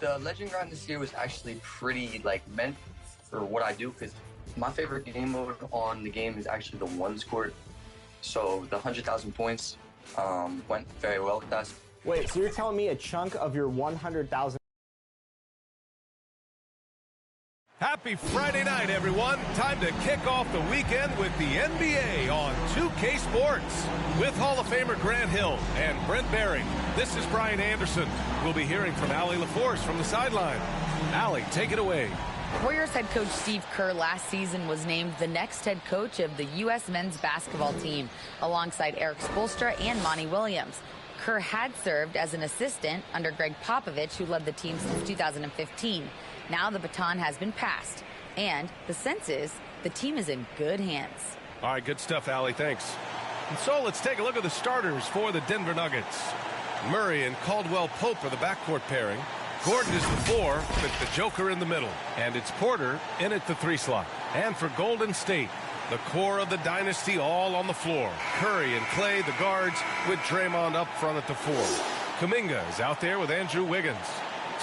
The Legend Grind this year was actually pretty, meant for what I do, because my favorite game mode on the game is actually the ones court. So the 100,000 points went very well with us. Wait, so you're telling me a chunk of your 100,000... Happy Friday night, everyone. Time to kick off the weekend with the NBA on 2K Sports. With Hall of Famer Grant Hill and Brent Barry, this is Brian Anderson. We'll be hearing from Allie LaForce from the sideline. Allie, take it away. Warriors head coach Steve Kerr last season was named the next head coach of the U.S. men's basketball team, alongside Eric Spoelstra and Monty Williams. Kerr had served as an assistant under Greg Popovich, who led the team since 2015. Now the baton has been passed, and the sense is the team is in good hands. All right, good stuff, Allie. Thanks. And so let's take a look at the starters for the Denver Nuggets. Murray and Caldwell Pope are the backcourt pairing. Gordon is the 4 with the Joker in the middle, and it's Porter in at the 3 slot. And for Golden State, the core of the dynasty all on the floor. Curry and Clay, the guards, with Draymond up front at the 4. Kuminga is out there with Andrew Wiggins.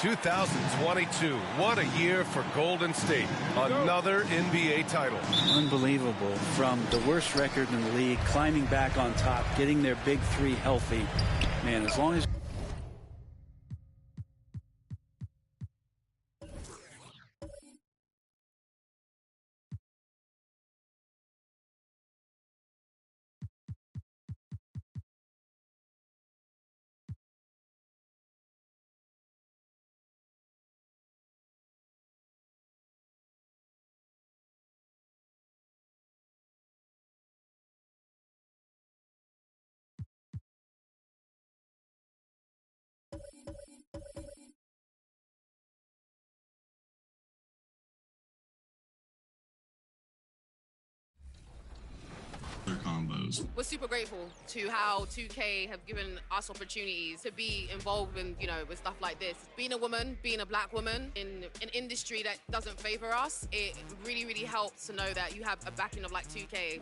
2022, what a year for Golden State. Another NBA title. Unbelievable. From the worst record in the league, climbing back on top, getting their big 3 healthy. Man, as long as... combos. We're super grateful to how 2K have given us opportunities to be involved in, with stuff like this. Being a woman, being a black woman in an industry that doesn't favor us, it really, really helps to know that you have a backing of 2K.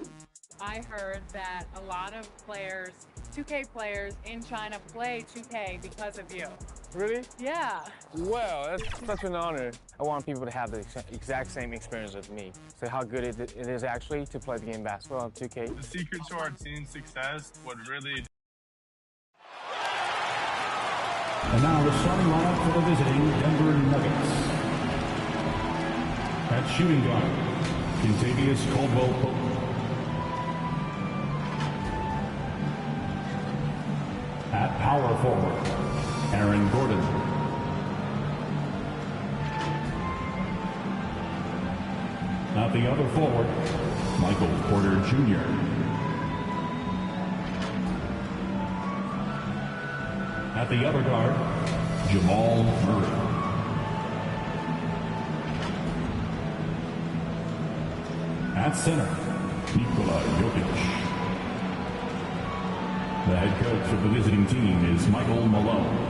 I heard that a lot of players, 2K players in China, play 2K because of you. Really? Yeah. Well, that's such an honor. I want people to have the exact same experience with me. So how good it is actually to play the game basketball on 2K. The secret to our team's success would really... And now the starting lineup for the visiting Denver Nuggets. At shooting guard, Kentavious Caldwell-Pope. At power forward, Aaron Gordon. At the other forward, Michael Porter Jr. At the other guard, Jamal Murray. At center, Nikola Jokic. The head coach of the visiting team is Michael Malone.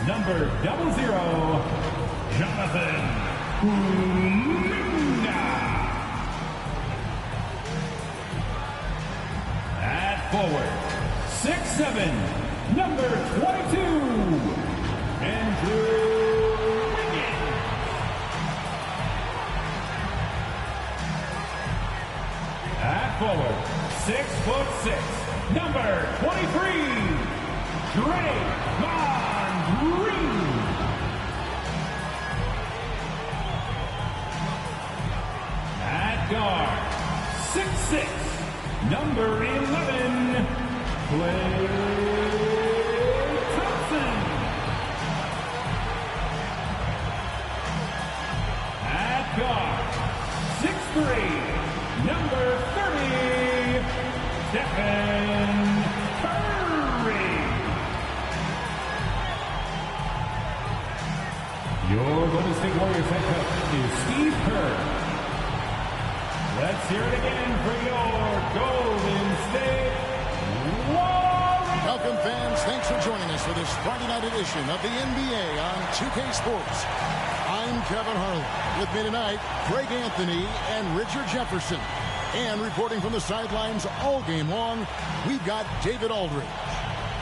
Number 00, Jonathan Kuminga. At forward, 6'7", number 22, Andrew Wiggins. At forward, 6'6", number 23, Draymond Green. At guard, 6'6", number 11, Klay Thompson. At guard, 6'3", number 30, Stephen Curry. Your Golden State Warriors head coach, is Steve Kerr. Let's hear it again for your Golden State Warriors. Welcome, fans. Thanks for joining us for this Friday night edition of the NBA on 2K Sports. I'm Kevin Harlan. With me tonight, Greg Anthony and Richard Jefferson. And reporting from the sidelines all game long, we've got David Aldridge.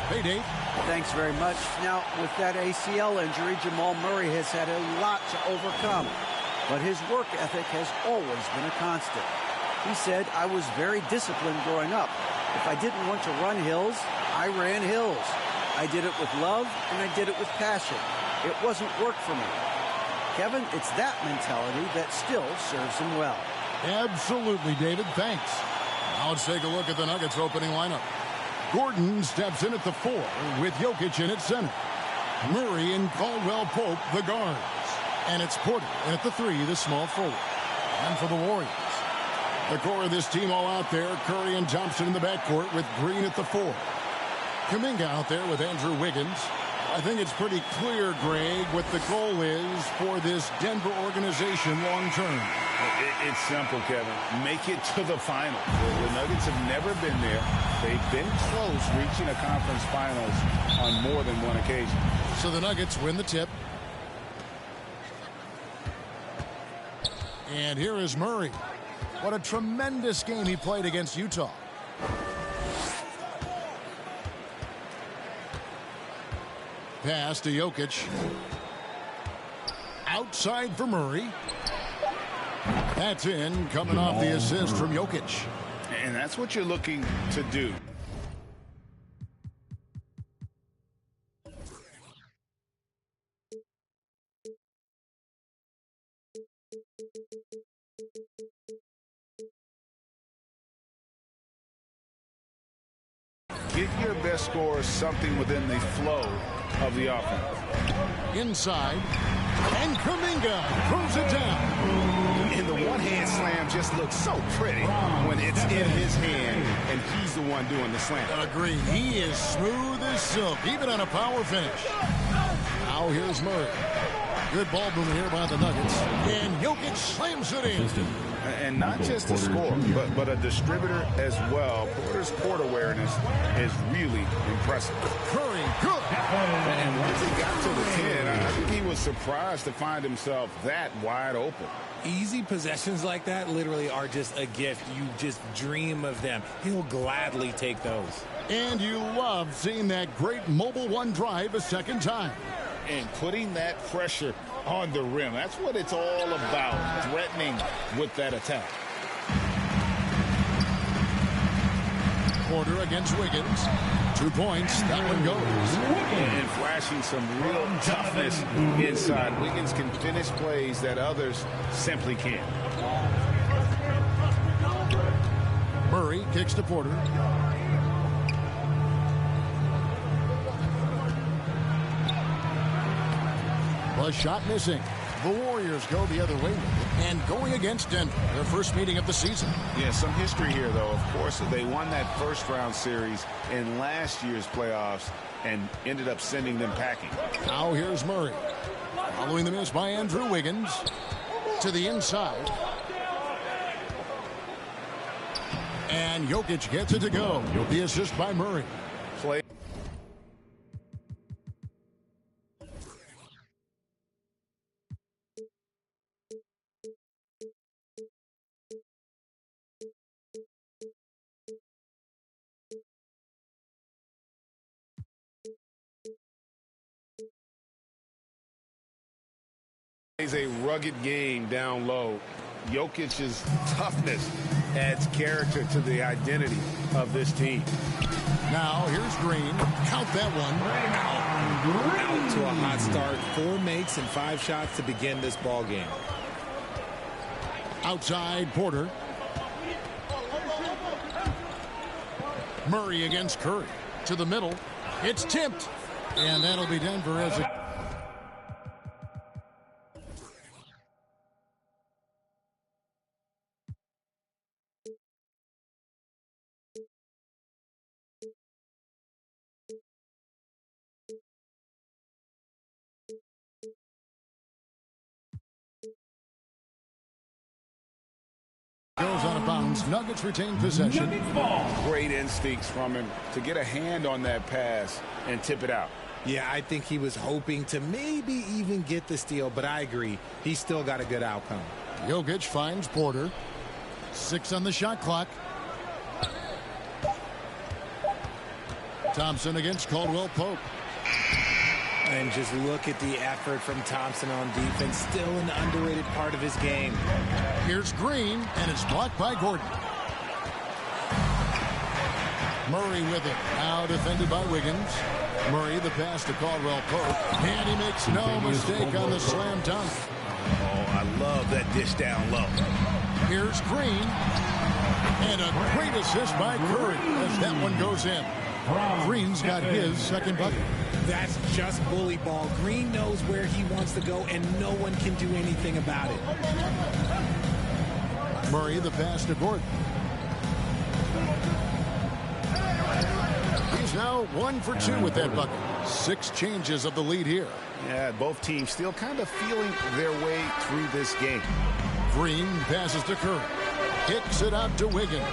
Hey, Dave. Thanks very much. Now, with that ACL injury, Jamal Murray has had a lot to overcome. But his work ethic has always been a constant. He said, I was very disciplined growing up. If I didn't want to run hills, I ran hills. I did it with love, and I did it with passion. It wasn't work for me. Kevin, it's that mentality that still serves him well. Absolutely, David. Thanks. Now let's take a look at the Nuggets opening lineup. Gordon steps in at the 4 with Jokic in at center. Murray and Caldwell Pope, the guards. And it's Porter in at the 3, the small forward. And for the Warriors, the core of this team all out there, Curry and Thompson in the backcourt with Green at the 4. Kuminga out there with Andrew Wiggins. I think it's pretty clear, Greg, what the goal is for this Denver organization long term. It's simple, Kevin. Make it to the finals. The Nuggets have never been there. They've been close reaching a conference finals on more than one occasion. So the Nuggets win the tip. And here is Murray. What a tremendous game he played against Utah. Pass to Jokic. Outside for Murray. That's in, coming off the assist from Jokic. And that's what you're looking to do. Get your best scorers something within the flow of the offense. Inside, and Kuminga throws it down. And the one-hand slam just looks so pretty when it's in his hand and he's the one doing the slam. Agreed. He is smooth as silk, even on a power finish. Now here's Murray. Good ball movement here by the Nuggets. And Jokic slams it in. And not just a scorer, but a distributor as well. Porter's court awareness is really impressive. Curry, good. And once he got to the 10, I think he was surprised to find himself that wide open. Easy possessions like that literally are just a gift. You just dream of them. He'll gladly take those. And you love seeing that great mobile one drive a second time. And putting that pressure on the rim. That's what it's all about, threatening with that attack. Porter against Wiggins. 2 points. That one goes. And flashing some real toughness inside. Wiggins can finish plays that others simply can't. Murray kicks to Porter. A shot missing. The Warriors go the other way and going against Denver, their first meeting of the season. Yeah, some history here, though. Of course, they won that first-round series in last year's playoffs and ended up sending them packing. Now here's Murray. Following the miss by Andrew Wiggins. To the inside. And Jokic gets it to go. The assist by Murray. Play. It's a rugged game down low. Jokic's toughness adds character to the identity of this team. Now here's Green. Count that one. Out to a hot start. 4 makes and 5 shots to begin this ball game. Outside Porter. Murray against Curry. To the middle. It's tipped. And that'll be Denver as a rebounds. Nuggets retain possession. Great instincts from him to get a hand on that pass and tip it out. Yeah, I think he was hoping to maybe even get the steal, but I agree. He still got a good outcome. Jokic finds Porter. 6 on the shot clock. Thompson against Caldwell Pope. And just look at the effort from Thompson on defense. Still an underrated part of his game. Here's Green, and it's blocked by Gordon. Murray with it. Now defended by Wiggins. Murray, the pass to Caldwell Pope. And he makes no mistake on the slam dunk. Oh, I love that dish down low. Here's Green. And a great assist by Curry as that one goes in. Green's got his second bucket. That's just bully ball. Green knows where he wants to go, and no one can do anything about it. Murray, the pass to Gordon. He's now 1 for 2 with that bucket. 6 changes of the lead here. Yeah, both teams still kind of feeling their way through this game. Green passes to Curry. Kicks it out to Wiggins.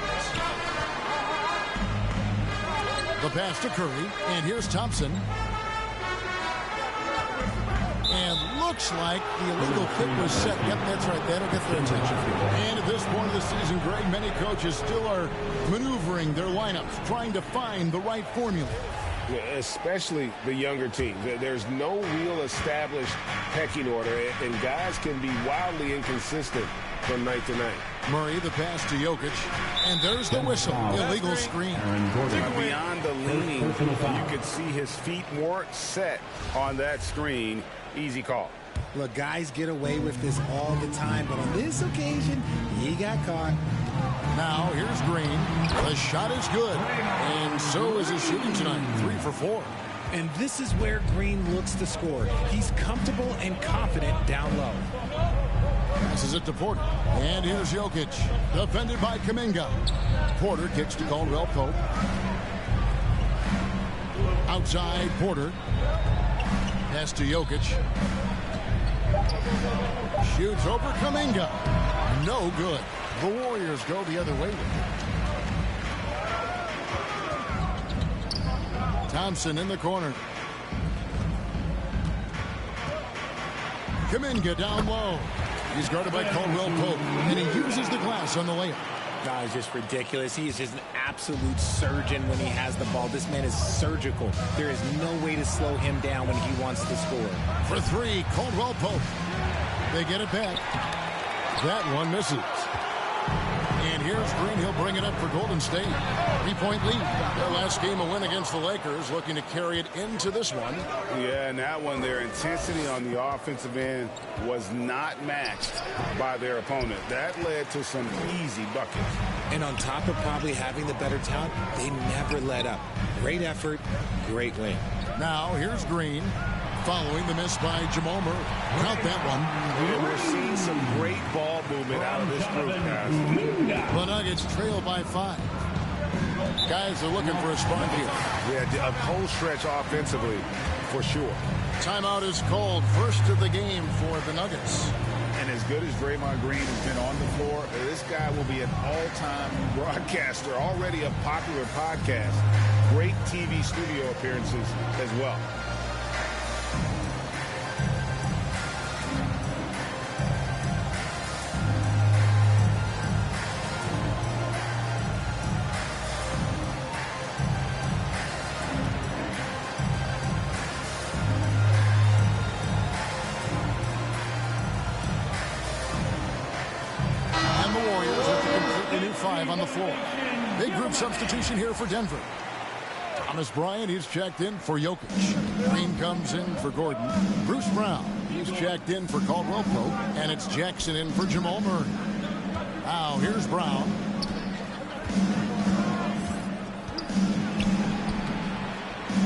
The pass to Curry, and here's Thompson. And looks like the illegal kick was set. Yep, that's right. That'll get their attention. And at this point of the season, Greg, many coaches still are maneuvering their lineups, trying to find the right formula. Yeah, especially the younger teams. There's no real established pecking order, and guys can be wildly inconsistent from night to night. Murray, the pass to Jokic, and there's the whistle. Illegal screen. Beyond the leaning, you could see his feet more set on that screen. Easy call. Look, guys get away with this all the time, but on this occasion, he got caught. Now, here's Green. The shot is good, and so is his shooting tonight. 3 for 4. And this is where Green looks to score. He's comfortable and confident down low. Passes it to Porter. And here's Jokic. Defended by Kuminga. Porter kicks to Caldwell Pope. Outside, Porter. Pass to Jokic. Shoots over Kuminga. No good. The Warriors go the other way with it. Thompson in the corner. Kuminga down low. He's guarded by Caldwell Pope, and he uses the glass on the layup. No, it's just ridiculous. He is just an absolute surgeon when he has the ball. This man is surgical. There is no way to slow him down when he wants to score. For 3, Caldwell Pope. They get it back. That one misses. And here's Green. He'll bring it up for Golden State. 3-point lead. Their last game a win against the Lakers, looking to carry it into this one. Yeah, and that one, their intensity on the offensive end was not matched by their opponent. That led to some easy buckets. And on top of probably having the better talent, they never let up. Great effort, great win. Now here's Green. Following the miss by Jamal Murray. Count that one. And we're seeing some great ball movement out of this group, guys. The Nuggets trail by 5. Guys are looking for a spark here. Yeah, a cold stretch offensively, for sure. Timeout is called. First of the game for the Nuggets. And as good as Draymond Green has been on the floor, this guy will be an all-time broadcaster, already a popular podcast. Great TV studio appearances as well. On the floor. Big group substitution here for Denver. Thomas Bryant, he's checked in for Jokic. Green comes in for Gordon. Bruce Brown, he's checked in for Caldwell Pope. And it's Jackson in for Jamal Murray. Now, here's Brown.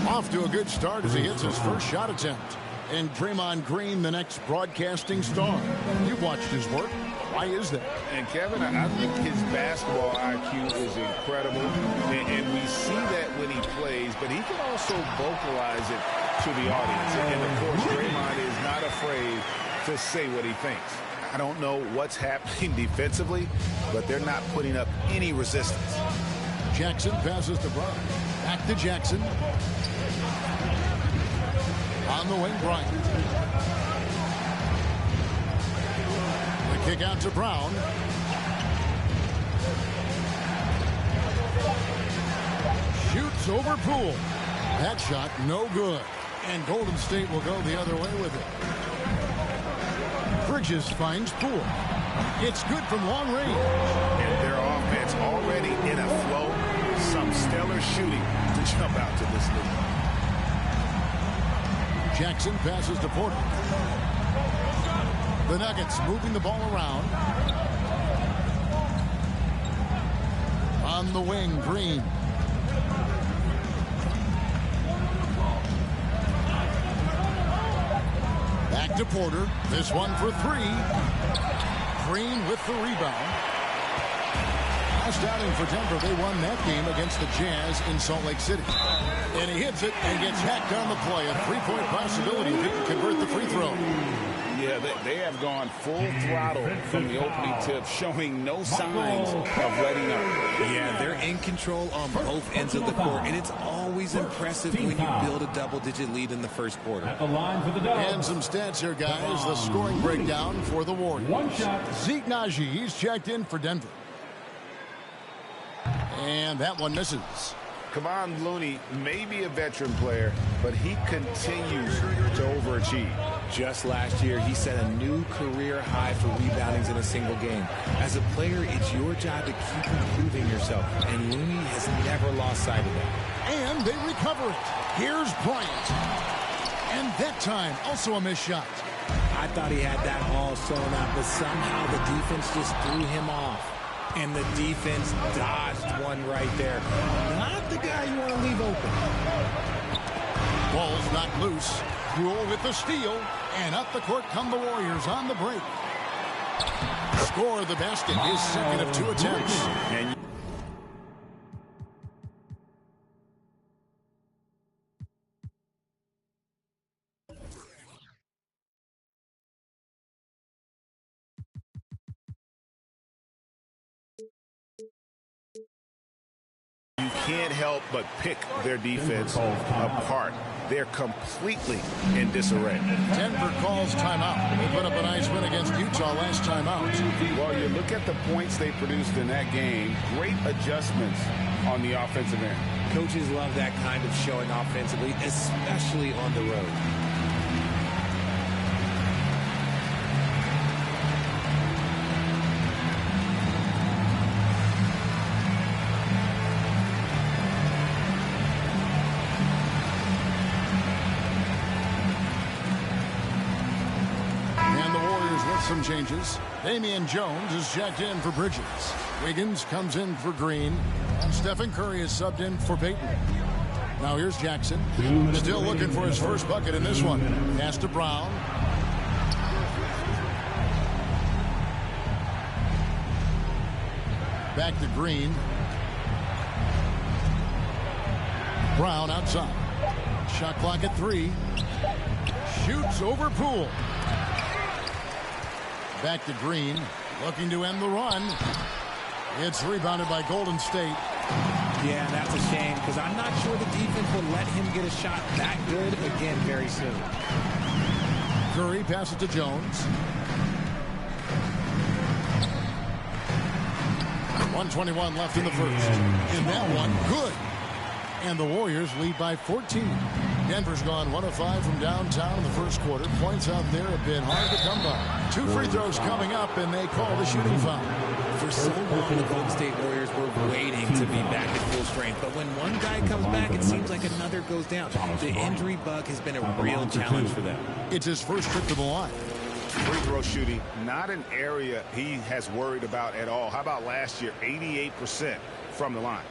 Off to a good start as he hits his first shot attempt. And Draymond Green, the next broadcasting star. You've watched his work. Why is that? And Kevin, I think his basketball IQ is incredible, and we see that when he plays, but he can also vocalize it to the audience. And of course, Draymond is not afraid to say what he thinks. I don't know what's happening defensively, but they're not putting up any resistance. Jackson passes to Brown. Back to Jackson. On the wing, Bryant. The kick out to Brown. Shoots over Poole. That shot no good. And Golden State will go the other way with it. Bridges finds Poole. It's good from long range. And their offense already in a flow. Some stellar shooting to jump out to this lead. Jackson passes to Porter. The Nuggets moving the ball around. On the wing, Green. Back to Porter. This one for three. Green with the rebound. Last outing for Denver, they won that game against the Jazz in Salt Lake City. And he hits it and gets hacked on the play. A three-point possibility if he can convert the free throw. Yeah, they have gone full throttle from the opening tip, showing no signs of letting up. Yeah, they're in control on both ends of the court, and it's always impressive when you build a double-digit lead in the first quarter. And some stats here, guys. The scoring breakdown for the Warriors. Zeke Naji, he's checked in for Denver. And that one misses. Kevon Looney may be a veteran player, but he continues to overachieve. Just last year, he set a new career high for reboundings in a single game. As a player, it's your job to keep improving yourself, and Looney has never lost sight of that. And they recover it. Here's Bryant. And that time, also a missed shot. I thought he had that ball sewn up, but somehow the defense just threw him off. And the defense dodged one right there. Not the guy you want to leave open. Ball's knocked loose. Rule with the steal. And up the court come the Warriors on the break. Score the basket. His second of 2 attempts. And you can't help but pick their defense apart. They're completely in disarray. Denver calls timeout. They put up a nice win against Utah last time out. Well, you look at the points they produced in that game. Great adjustments on the offensive end. Coaches love that kind of showing offensively, especially on the road. Some changes. Damian Jones is checked in for Bridges. Wiggins comes in for Green. And Stephen Curry is subbed in for Payton. Now here's Jackson. Still looking for his first bucket in this one. Pass to Brown. Back to Green. Brown outside. Shot clock at 3. Shoots over Poole. Back to Green, looking to end the run. It's rebounded by Golden State. Yeah, that's a shame, because I'm not sure the defense will let him get a shot that good again very soon. Curry passes to Jones. 1:21 left in the first. And that one, good. And the Warriors lead by 14. Denver's gone 1 of 5 from downtown in the first quarter. Points out there have been hard to come by. 2 free throws coming up, and they call the shooting foul. For so long, the Golden State Warriors were waiting to be back at full strength. But when one guy comes back, it seems like another goes down. The injury bug has been a real challenge for them. It's his first trip to the line. Free throw shooting, not an area he has worried about at all. How about last year, 88% from the line?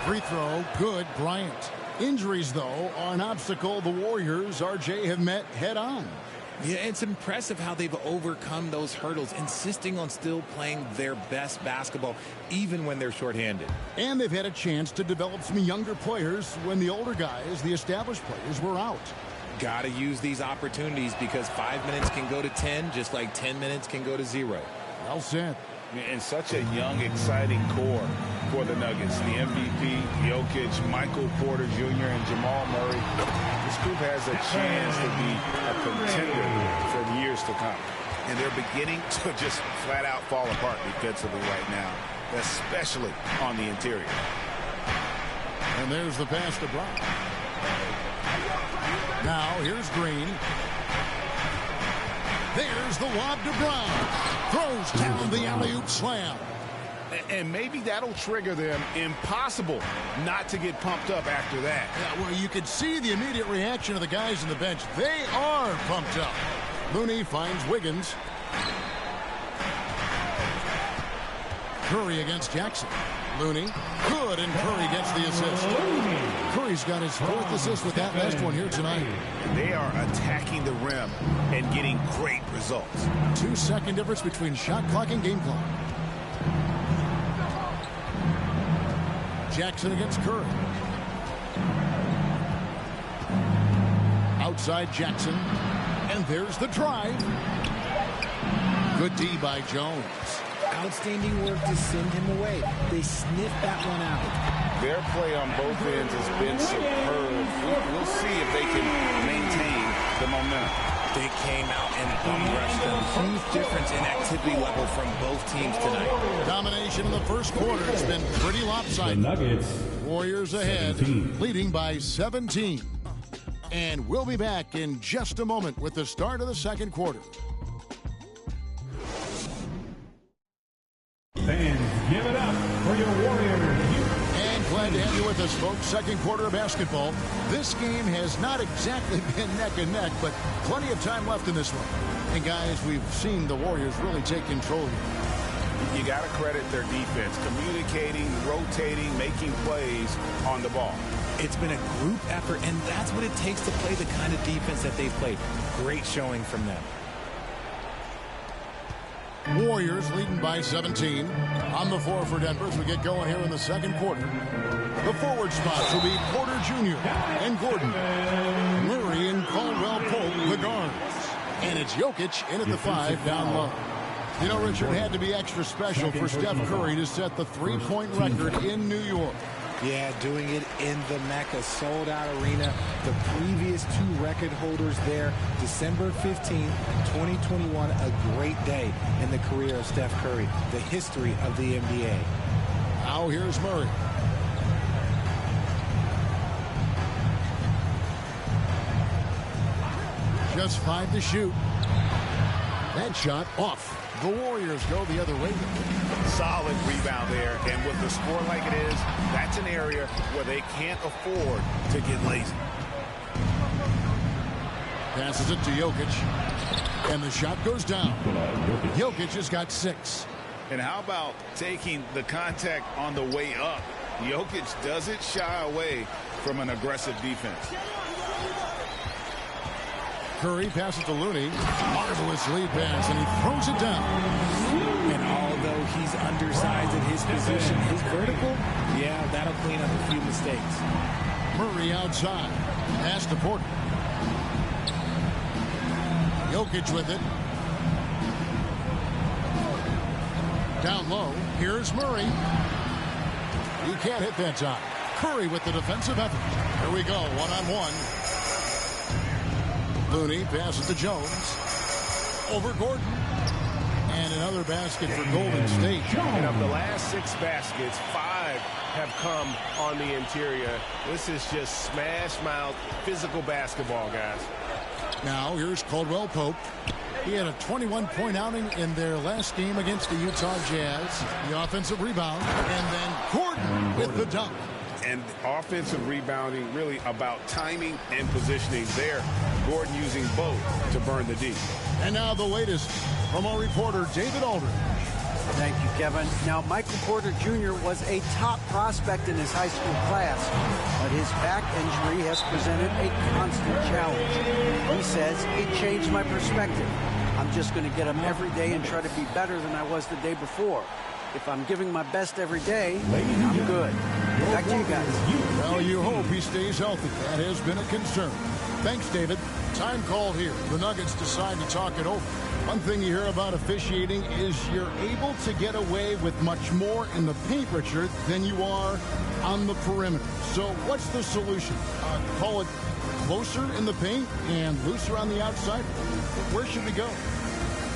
Free throw, good, Bryant. Injuries, though, are an obstacle the Warriors, RJ, have met head-on. Yeah, it's impressive how they've overcome those hurdles, insisting on still playing their best basketball, even when they're shorthanded. And they've had a chance to develop some younger players when the older guys, the established players, were out. Got to use these opportunities because 5 minutes can go to 10, just like 10 minutes can go to 0. Well said. And such a young, exciting core for the Nuggets. The MVP, Jokic, Michael Porter Jr., and Jamal Murray. This group has a chance to be a contender for years to come. And they're beginning to just flat out fall apart defensively right now, especially on the interior. And there's the pass to Brown. Now here's Green. There's the lob to Brown. Throws down the alley-oop slam. And maybe that'll trigger them. Impossible not to get pumped up after that. Yeah, well, you could see the immediate reaction of the guys on the bench. They are pumped up. Looney finds Wiggins. Curry against Jackson. Looney, good, and Curry gets the assist. Curry's got his 4th assist with that last one here tonight. They are attacking the rim and getting great results. 2-second difference between shot clock and game clock. Jackson against Curry. Outside Jackson. And there's the drive. Good D by Jones. Outstanding work to send him away. They sniffed that one out. Their play on both ends has been superb. We'll see if they can maintain the momentum. They came out and bum rushed them. Huge difference in activity level from both teams tonight. Domination in the first quarter has been pretty lopsided. The Nuggets. Warriors ahead, 17. Leading by 17. And we'll be back in just a moment with the start of the second quarter. Fans, give it up for your Warriors. And glad to have you with us, folks. Second quarter of basketball. This game has not exactly been neck and neck, but plenty of time left in this one. And guys, we've seen the Warriors really take control here. You got to credit their defense, communicating, rotating, making plays on the ball. It's been a group effort, and that's what it takes to play the kind of defense that they've played. Great showing from them. Warriors leading by 17 on the floor for Denver as we get going here in the second quarter. The forward spots will be Porter Jr. and Gordon. Murray and Caldwell Pope, the guards. And it's Jokic in at the 5 down low. You know, Richard, had to be extra special for Steph Curry to set the three-point record in New York. Yeah, doing it in the Mecca sold-out arena. The previous 2 record holders there, December 15th, 2021, a great day in the career of Steph Curry, the history of the NBA. Now here's Murray. Just 5 to shoot. That shot off. The Warriors go the other way. Solid rebound there, and with the score like it is, that's an area where they can't afford to get lazy. Passes it to Jokic, and the shot goes down. Jokic has got 6. And how about taking the contact on the way up? Jokic doesn't shy away from an aggressive defense. Curry passes to Looney. Marvelous lead pass, and he throws it down. And although he's undersized at his position, his vertical, yeah, that'll clean up a few mistakes. Murray outside. Pass to Porter. Jokic with it. Down low. Here's Murray. He can't hit that time. Curry with the defensive effort. Here we go, one-on-one. Looney passes to Jones. Over Gordon. And another basket for Golden State. And of the last 6 baskets, 5 have come on the interior. This is just smash-mouth physical basketball, guys. Now here's Caldwell Pope. He had a 21-point outing in their last game against the Utah Jazz. The offensive rebound. And then Gordon with the dunk. And offensive rebounding really about timing and positioning there. Gordon using both to burn the D. And now the latest from our reporter, David Aldridge. Thank you, Kevin. Now, Michael Porter Jr. was a top prospect in his high school class, but his back injury has presented a constant challenge. He says, it changed my perspective. I'm just going to get up every day and try to be better than I was the day before. If I'm giving my best every day, I'm good. Back to you guys. Well, you hope he stays healthy. That has been a concern. Thanks, David. Time called here. The Nuggets decide to talk it over. One thing you hear about officiating is you're able to get away with much more in the paint, Richard, than you are on the perimeter. So what's the solution? Call it closer in the paint and looser on the outside? Where should we go?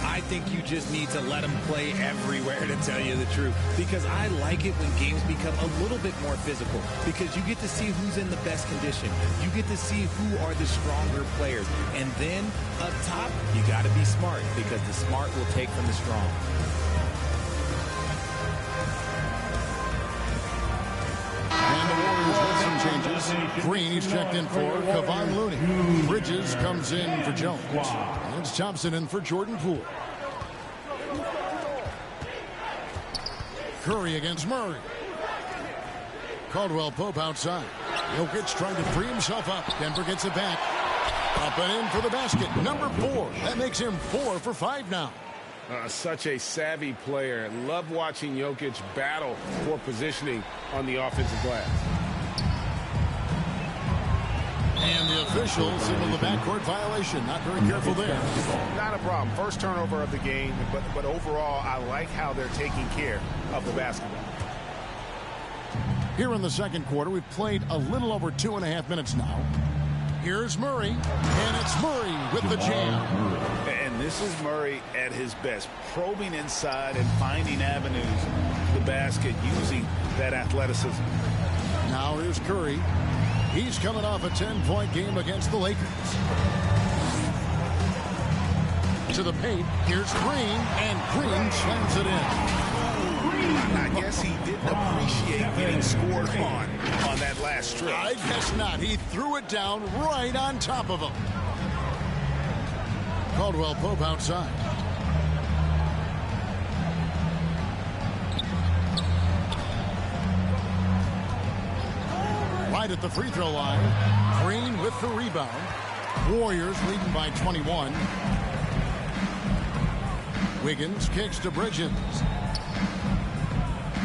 I think you just need to let them play everywhere, to tell you the truth. Because I like it when games become a little bit more physical. Because you get to see who's in the best condition. You get to see who are the stronger players. And then, up top, you got to be smart. Because the smart will take from the strong. And the Warriors with some changes. Green, he's checked in for Kevon Looney. Bridges comes in for Jones. And it's Thompson in for Jordan Poole. Curry against Murray. Caldwell Pope outside. Jokic trying to free himself up. Denver gets it back. Up and in for the basket. Number 4. That makes him 4 for 5 now. Such a savvy player. Love watching Jokic battle for positioning on the offensive glass. And the officials signal the backcourt violation. Not very careful there. Not a problem. First turnover of the game, but overall, I like how they're taking care of the basketball. Here in the second quarter, we've played a little over 2.5 minutes now. Here's Murray, and it's Murray with the jam. And this is Murray at his best, probing inside and finding avenues to the basket using that athleticism. Now here's Curry. He's coming off a 10-point game against the Lakers. To the paint, here's Green, and Green slams it in. I guess he didn't appreciate getting scored on that last trip. I guess not. He threw it down right on top of him. Caldwell Pope outside. Right at the free throw line. Green with the rebound. Warriors leading by 21. Wiggins kicks to Bridges.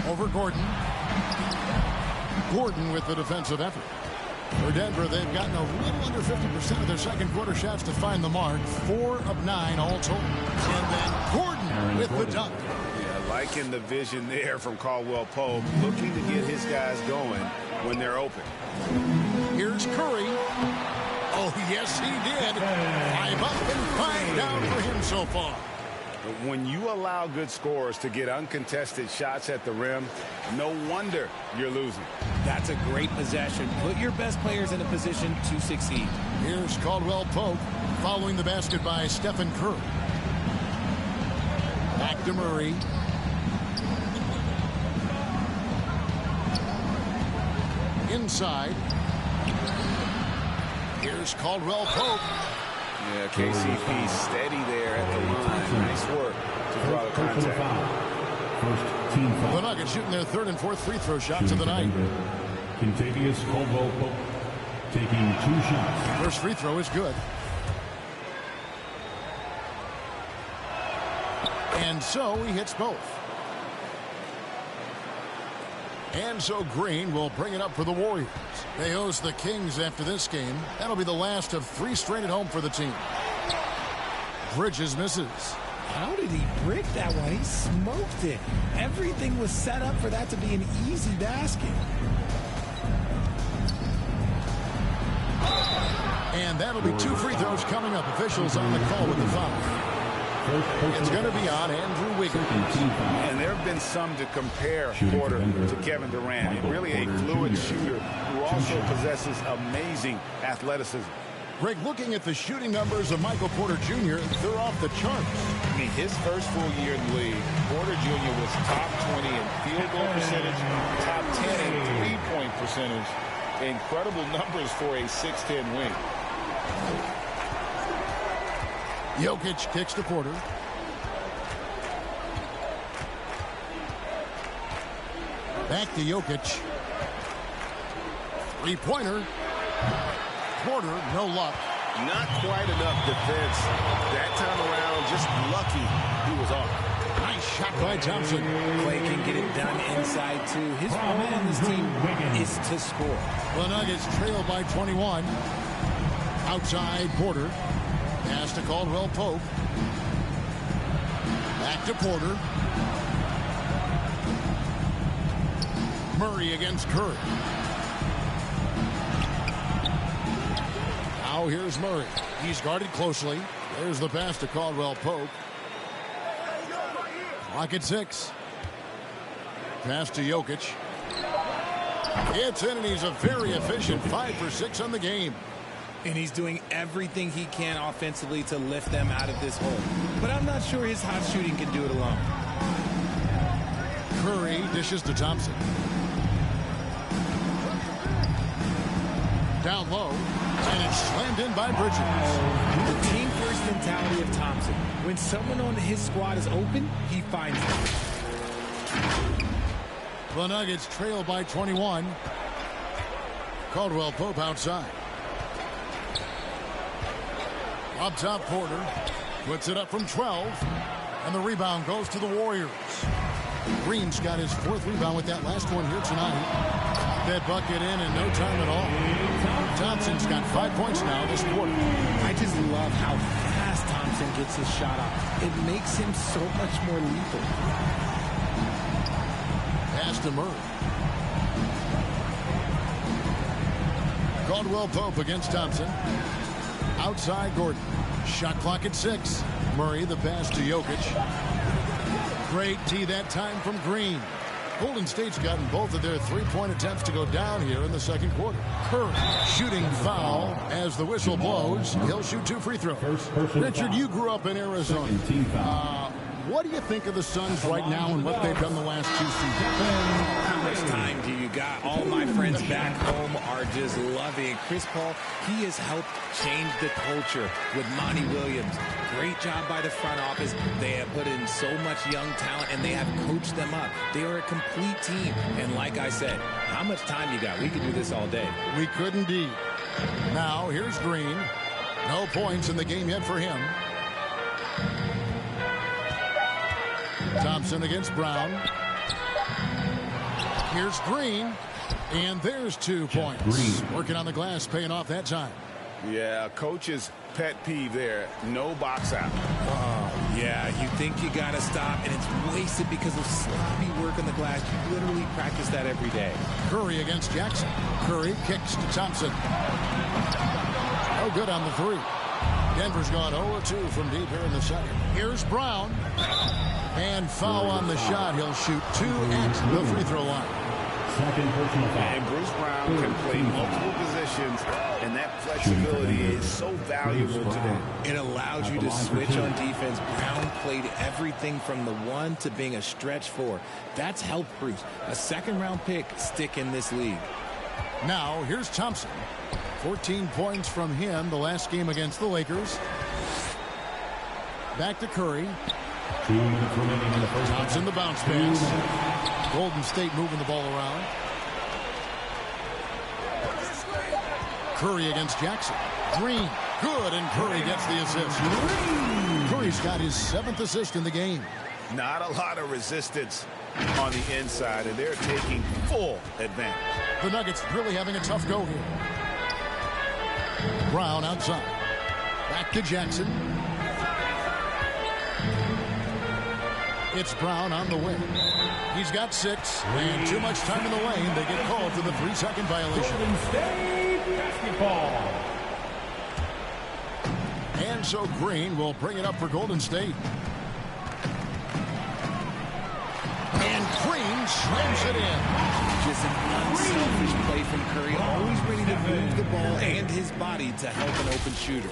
Over Gordon. Gordon with the defensive effort. For Denver, they've gotten a little under 50% of their second quarter shots to find the mark. 4 of 9 all told. And then Gordon with the dunk. Yeah, liking the vision there from Caldwell Pope, looking to get his guys going when they're open. Here's Curry. Oh, yes, he did. 5 up and 5 down for him so far. When you allow good scorers to get uncontested shots at the rim, no wonder you're losing. That's a great possession. Put your best players in a position to succeed. Here's Caldwell Pope following the basket by Stephen Curry. Back to Murray. Inside. Here's Caldwell Pope. Yeah, KCP steady there at the line. Nice work to draw the contact. The Nuggets shooting their third and fourth free throw shots of the night. Contagious Caldwell Pope taking 2 shots. First free throw is good. And so he hits both. And so Green will bring it up for the Warriors. They host the Kings after this game. That'll be the last of 3 straight at home for the team. Bridges misses. How did he brick that one? He smoked it. Everything was set up for that to be an easy basket. And that'll be 2 free throws coming up. Officials on the call with the foul. It's going to be on Andrew Wiggins. And there have been some to compare Porter to Kevin Durant. Really a fluid shooter who also possesses amazing athleticism. Greg, looking at the shooting numbers of Michael Porter Jr., they're off the charts. I mean, his first full year in the league, Porter Jr. was top 20 in field goal percentage, top 10 in three-point percentage. Incredible numbers for a 6'10" wing. Jokic kicks to Porter. Back to Jokic. Three-pointer. Porter, no luck. Not quite enough defense. That time around, just lucky he was off. Nice shot by Thompson. Clay can get it done inside, too. His role on this team is to score. The Nuggets trail by 21. Outside Porter. Pass to Caldwell Pope. Back to Porter. Murray against Curry. Now here's Murray. He's guarded closely. There's the pass to Caldwell Pope. Clock at 6. Pass to Jokic. It's in, and he's a very efficient 5 for 6 on the game. And he's doing everything he can offensively to lift them out of this hole. But I'm not sure his hot shooting can do it alone. Curry dishes to Thompson. Down low, and it's slammed in by Bridges. The team-first mentality of Thompson. When someone on his squad is open, he finds them. The Nuggets trail by 21. Caldwell Pope outside. Up top, Porter puts it up from 12, and the rebound goes to the Warriors. Green's got his 4th rebound with that last one here tonight. That bucket in no time at all. Thompson's got 5 points now this quarter. I just love how fast Thompson gets his shot off. It makes him so much more lethal. Pass to Murray. Caldwell Pope against Thompson. Outside Gordon. Shot clock at 6. Murray the pass to Jokic. Great tee that time from Green. Golden State's gotten both of their three-point attempts to go down here in the second quarter. Curry shooting foul as the whistle blows. He'll shoot 2 free throws. Richard, you grew up in Arizona. What do you think of the Suns right now and what they've done the last 2 seasons? How much time do you got? All my friends back home are just loving Chris Paul. He has helped change the culture with Monty Williams. Great job by the front office. They have put in so much young talent, and they have coached them up. They are a complete team. And like I said, how much time you got? We could do this all day. We could indeed. Now, here's Green. No points in the game yet for him. Thompson against Brown. Here's Green. And there's 2 points. Working on the glass, paying off that time. Yeah, coach's pet peeve there. No box out. Oh, yeah, you think you got to stop, and it's wasted because of sloppy work on the glass. You literally practice that every day. Curry against Jackson. Curry kicks to Thompson. No good on the 3. Denver's gone 0-2 from deep here in the second. Here's Brown. And foul on the shot. He'll shoot 2 at the free throw line. And Bruce Brown can play multiple positions, and that flexibility is so valuable to them. It allows you to switch on defense. Brown played everything from the 1 to being a stretch 4. That's helped Bruce. A second-round pick stick in this league. Now, here's Thompson. 14 points from him the last game against the Lakers. Back to Curry. 2 minutes remaining in the first. Thompson the bounce pass. Golden State moving the ball around. Curry against Jackson. Green. Good, and Curry gets the assist. Curry's got his 7th assist in the game. Not a lot of resistance on the inside, and they're taking full advantage. The Nuggets really having a tough go here. Brown outside. Back to Jackson. It's Brown on the wing. He's got 6, and too much time in the lane. They get called for the 3-second violation. Golden State basketball. And so Green will bring it up for Golden State. And Green slams it in. Just an unselfish play from Curry, always ready to move the ball and his body to help an open shooter.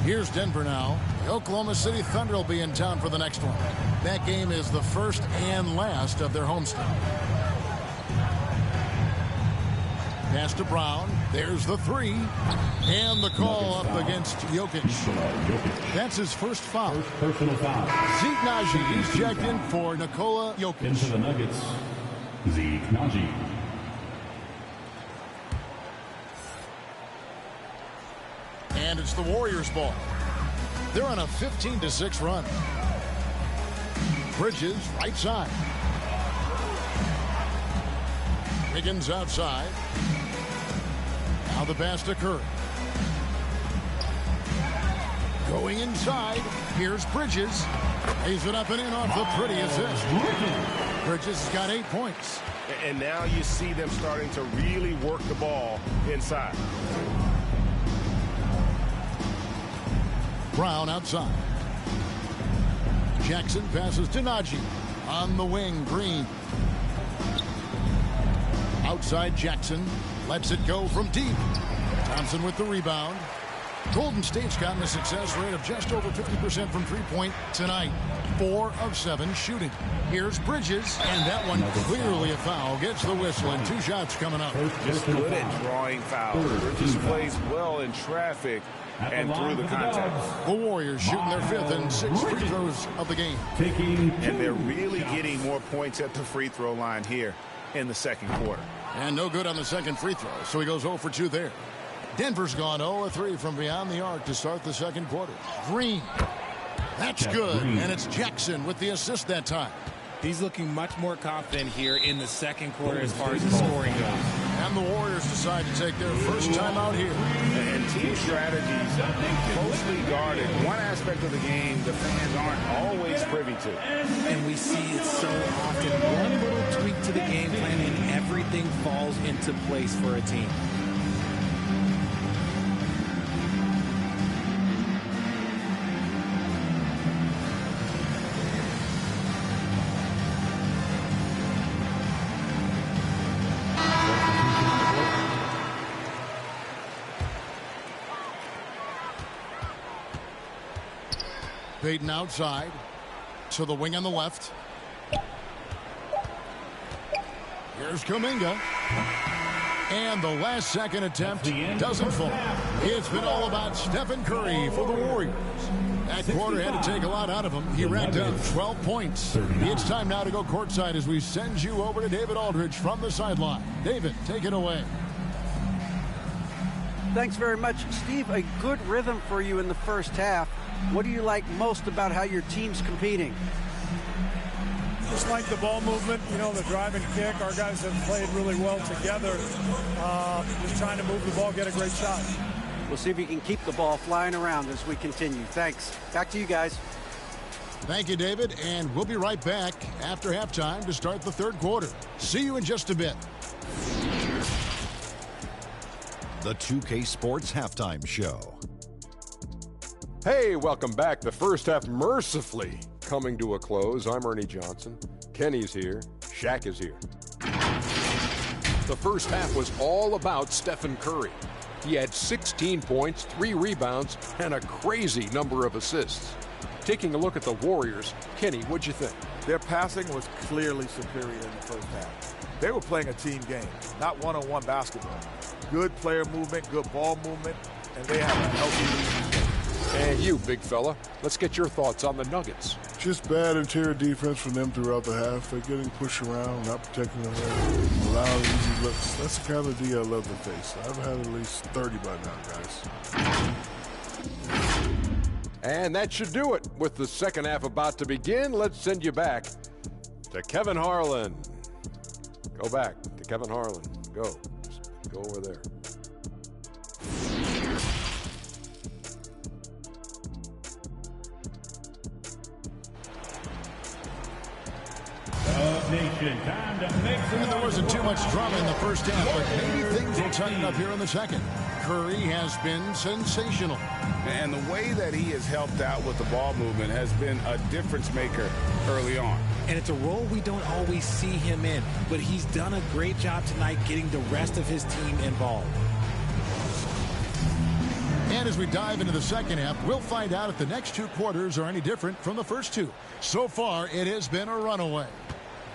Here's Denver now. The Oklahoma City Thunder will be in town for the next one. That game is the first and last of their homestand. Pass to Brown. There's the three. And the call up against Jokic. That's his first foul. Personal foul. Zeke Naji is checked in for Nikola Jokic. Into the Nuggets, Zeke Naji. And it's the Warriors' ball. They're on a 15-6 run. Bridges, right side. Higgins outside. Now the pass to Curry. Going inside. Here's Bridges. Lays it up and in off the pretty assist. Bridges has got 8 points. And now you see them starting to really work the ball inside. Brown outside. Jackson passes to Naji. On the wing, Green. Outside Jackson. Lets it go from deep. Thompson with the rebound. Golden State's gotten a success rate of just over 50% from three-point tonight. 4 of 7 shooting. Here's Bridges, and that one clearly a foul. Gets the whistle, and 2 shots coming up. Just good at drawing fouls. Bridges plays well in traffic and through the contact. The Warriors shooting their 5th and 6th free throws of the game. And they're really getting more points at the free throw line here in the second quarter. And no good on the second free throw, so he goes 0 for 2 there. Denver's gone 0 for 3 from beyond the arc to start the second quarter. Green. That's good, and it's Jackson with the assist that time. He's looking much more confident here in the second quarter as far as the scoring goes. And the Warriors decide to take their first time out here. And team strategies closely guarded. One aspect of the game the fans aren't always privy to. And we see it so often. One little tweak to the game plan and everything falls into place for a team. Payton outside to the wing on the left. Here's Kuminga. And the last second attempt doesn't fall. It's been all about Stephen Curry for the Warriors. That quarter had to take a lot out of him. He racked up 12 points. It's time now to go courtside as we send you over to David Aldridge from the sideline. David, take it away. Thanks very much, Steve. A good rhythm for you in the first half. What do you like most about how your team's competing? Just like the ball movement, you know, the drive and kick. Our guys have played really well together. Just trying to move the ball, get a great shot. We'll see if you can keep the ball flying around as we continue. Thanks. Back to you guys. Thank you, David. And we'll be right back after halftime to start the third quarter. See you in just a bit. The 2K Sports Halftime Show. Hey, welcome back. The first half mercifully coming to a close. I'm Ernie Johnson. Kenny's here. Shaq is here. The first half was all about Stephen Curry. He had 16 points, 3 rebounds, and a crazy number of assists. Taking a look at the Warriors, Kenny, what'd you think? Their passing was clearly superior in the first half. They were playing a team game, not one-on-one basketball. Good player movement, good ball movement, and they have a healthy lead. And you, big fella, let's get your thoughts on the Nuggets. Just bad interior defense from them throughout the half. They're getting pushed around, not protecting the rim, allowing easy looks. That's the kind of D I love to face. I've had at least 30 by now, guys. And that should do it. With the second half about to begin, let's send you back to Kevin Harlan. Go back to Kevin Harlan. Go. Just go over there. And there wasn't too much drama in the first half, but maybe things will tighten up here in the second. Curry has been sensational. And the way that he has helped out with the ball movement has been a difference maker early on. And it's a role we don't always see him in, but he's done a great job tonight getting the rest of his team involved. And as we dive into the second half, we'll find out if the next 2 quarters are any different from the first 2. So far, it has been a runaway.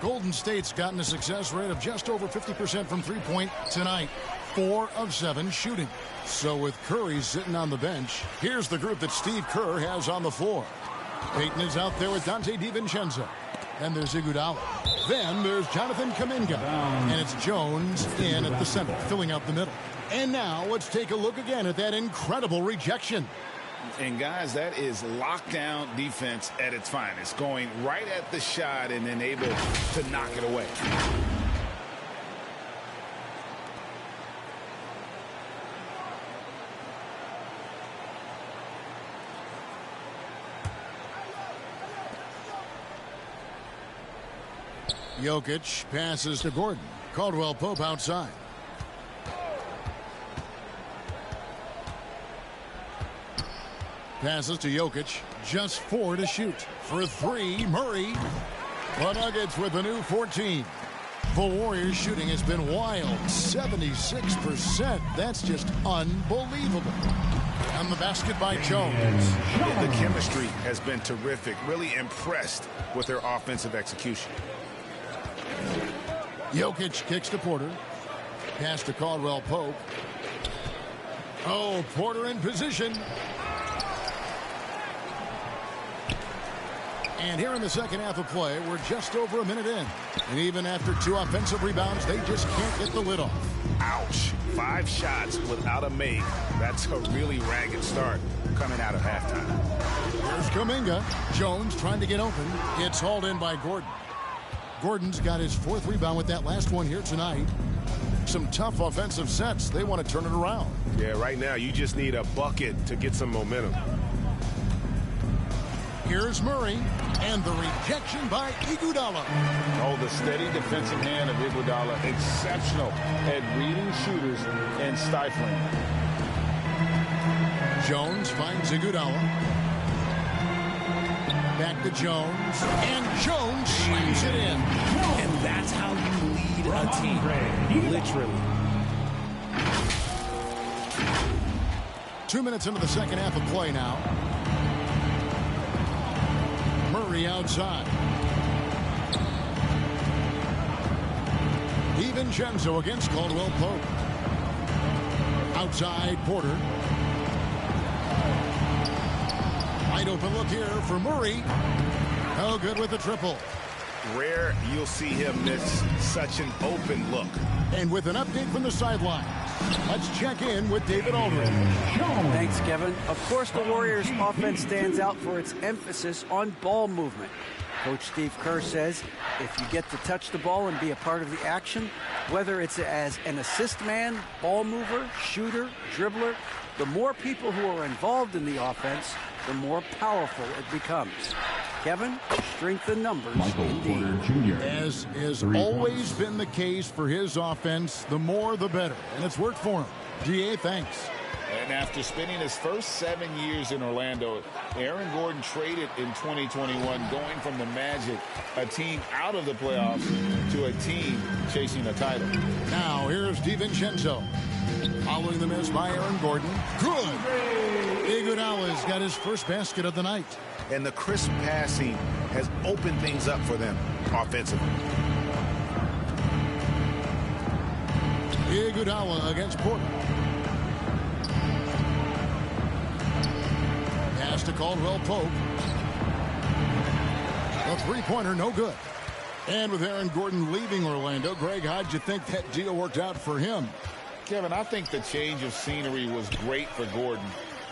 Golden State's gotten a success rate of just over 50% from three-point tonight. 4 of 7 shooting. So with Curry sitting on the bench, here's the group that Steve Kerr has on the floor. Payton is out there with Dante DiVincenzo. And there's Iguodala. Then there's Jonathan Kuminga. And it's Jones in at the center, filling out the middle. And now let's take a look again at that incredible rejection. And guys, that is lockdown defense at its finest. Going right at the shot and then able to knock it away. Jokic passes to Gordon. Caldwell Pope outside. Passes to Jokic. Just 4 to shoot. For 3, Murray. The Nuggets with a new 14. The Warriors shooting has been wild. 76%. That's just unbelievable. And the basket by Jones. Yeah, the chemistry has been terrific. Really impressed with their offensive execution. Jokic kicks to Porter. Pass to Caldwell Pope. Oh, Porter in position. And here in the second half of play, we're just over a minute in. And even after 2 offensive rebounds, they just can't get the lid off. Ouch. 5 shots without a make. That's a really ragged start coming out of halftime. Here's Kuminga. Jones trying to get open. It's hauled in by Gordon. Gordon's got his 4th rebound with that last one here tonight. Some tough offensive sets. They want to turn it around. Yeah, right now you just need a bucket to get some momentum. Here's Murray, and the rejection by Iguodala. Oh, the steady defensive hand of Iguodala, exceptional at reading shooters and stifling. Jones finds Iguodala. Back to Jones, and Jones slams it in. And that's how you lead a team, literally. 2 minutes into the second half of play now. Murray outside. DiVincenzo against Caldwell Pope. Outside Porter. Wide open look here for Murray. Oh, good with the triple. Rare you'll see him miss such an open look. And with an update from the sideline, let's check in with David Aldridge. Thanks, Kevin. Of course, the Warriors' offense stands out for its emphasis on ball movement. Coach Steve Kerr says if you get to touch the ball and be a part of the action, whether it's as an assist man, ball mover, shooter, dribbler, the more people who are involved in the offense, the more powerful it becomes. Kevin, strength in numbers. As has always been the case for his offense, the more the better. And it's worked for him. GA, thanks. And after spending his first 7 years in Orlando, Aaron Gordon traded in 2021, going from the Magic, a team out of the playoffs, to a team chasing a title. Now here's DiVincenzo. Following the miss by Aaron Gordon. Good. Iguodala's got his first basket of the night. And the crisp passing has opened things up for them offensively. Iguodala against Porter. Pass to Caldwell Pope. A three-pointer, no good. And with Aaron Gordon leaving Orlando, Greg, how'd you think that deal worked out for him? Kevin, I think the change of scenery was great for Gordon,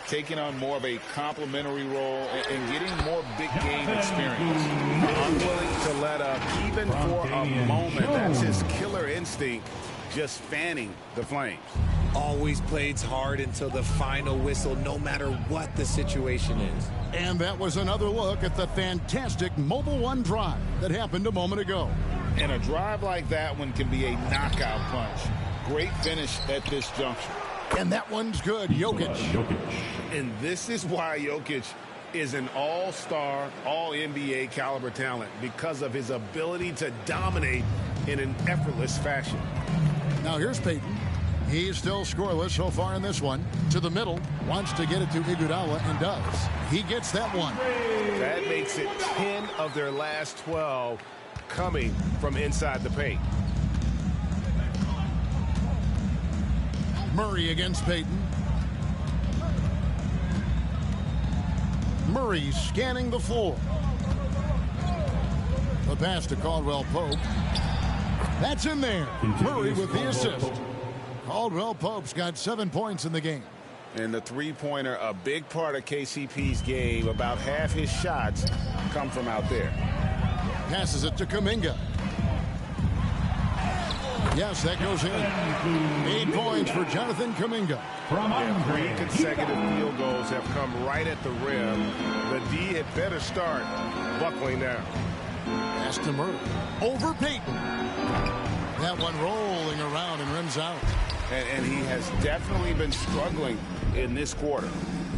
taking on more of a complimentary role and getting more big game experience. Unwilling to let up even for a moment. That's his killer instinct, just fanning the flames. Always plays hard until the final whistle, no matter what the situation is. And that was another look at the fantastic Mobile One drive that happened a moment ago. And a drive like that one can be a knockout punch. Great finish at this juncture. And that one's good. Jokic. And this is why Jokic is an all-star, all-NBA caliber talent, because of his ability to dominate in an effortless fashion. Now here's Payton. He's still scoreless so far in this one. To the middle. Wants to get it to Iguodala and does. He gets that one. That makes it 10 of their last 12 coming from inside the paint. Murray against Payton. Murray scanning the floor. The pass to Caldwell Pope. That's in there. Murray with the assist. Caldwell Pope's got 7 points in the game. And the three-pointer, a big part of KCP's game. About half his shots come from out there. Passes it to Kuminga. Yes, that goes in. 8 points for Jonathan Kuminga. Yeah, 3 consecutive field goals have come right at the rim. The D had better start buckling down. Pass to Murray. Over Payton. That one rolling around and rims out. And he has definitely been struggling in this quarter.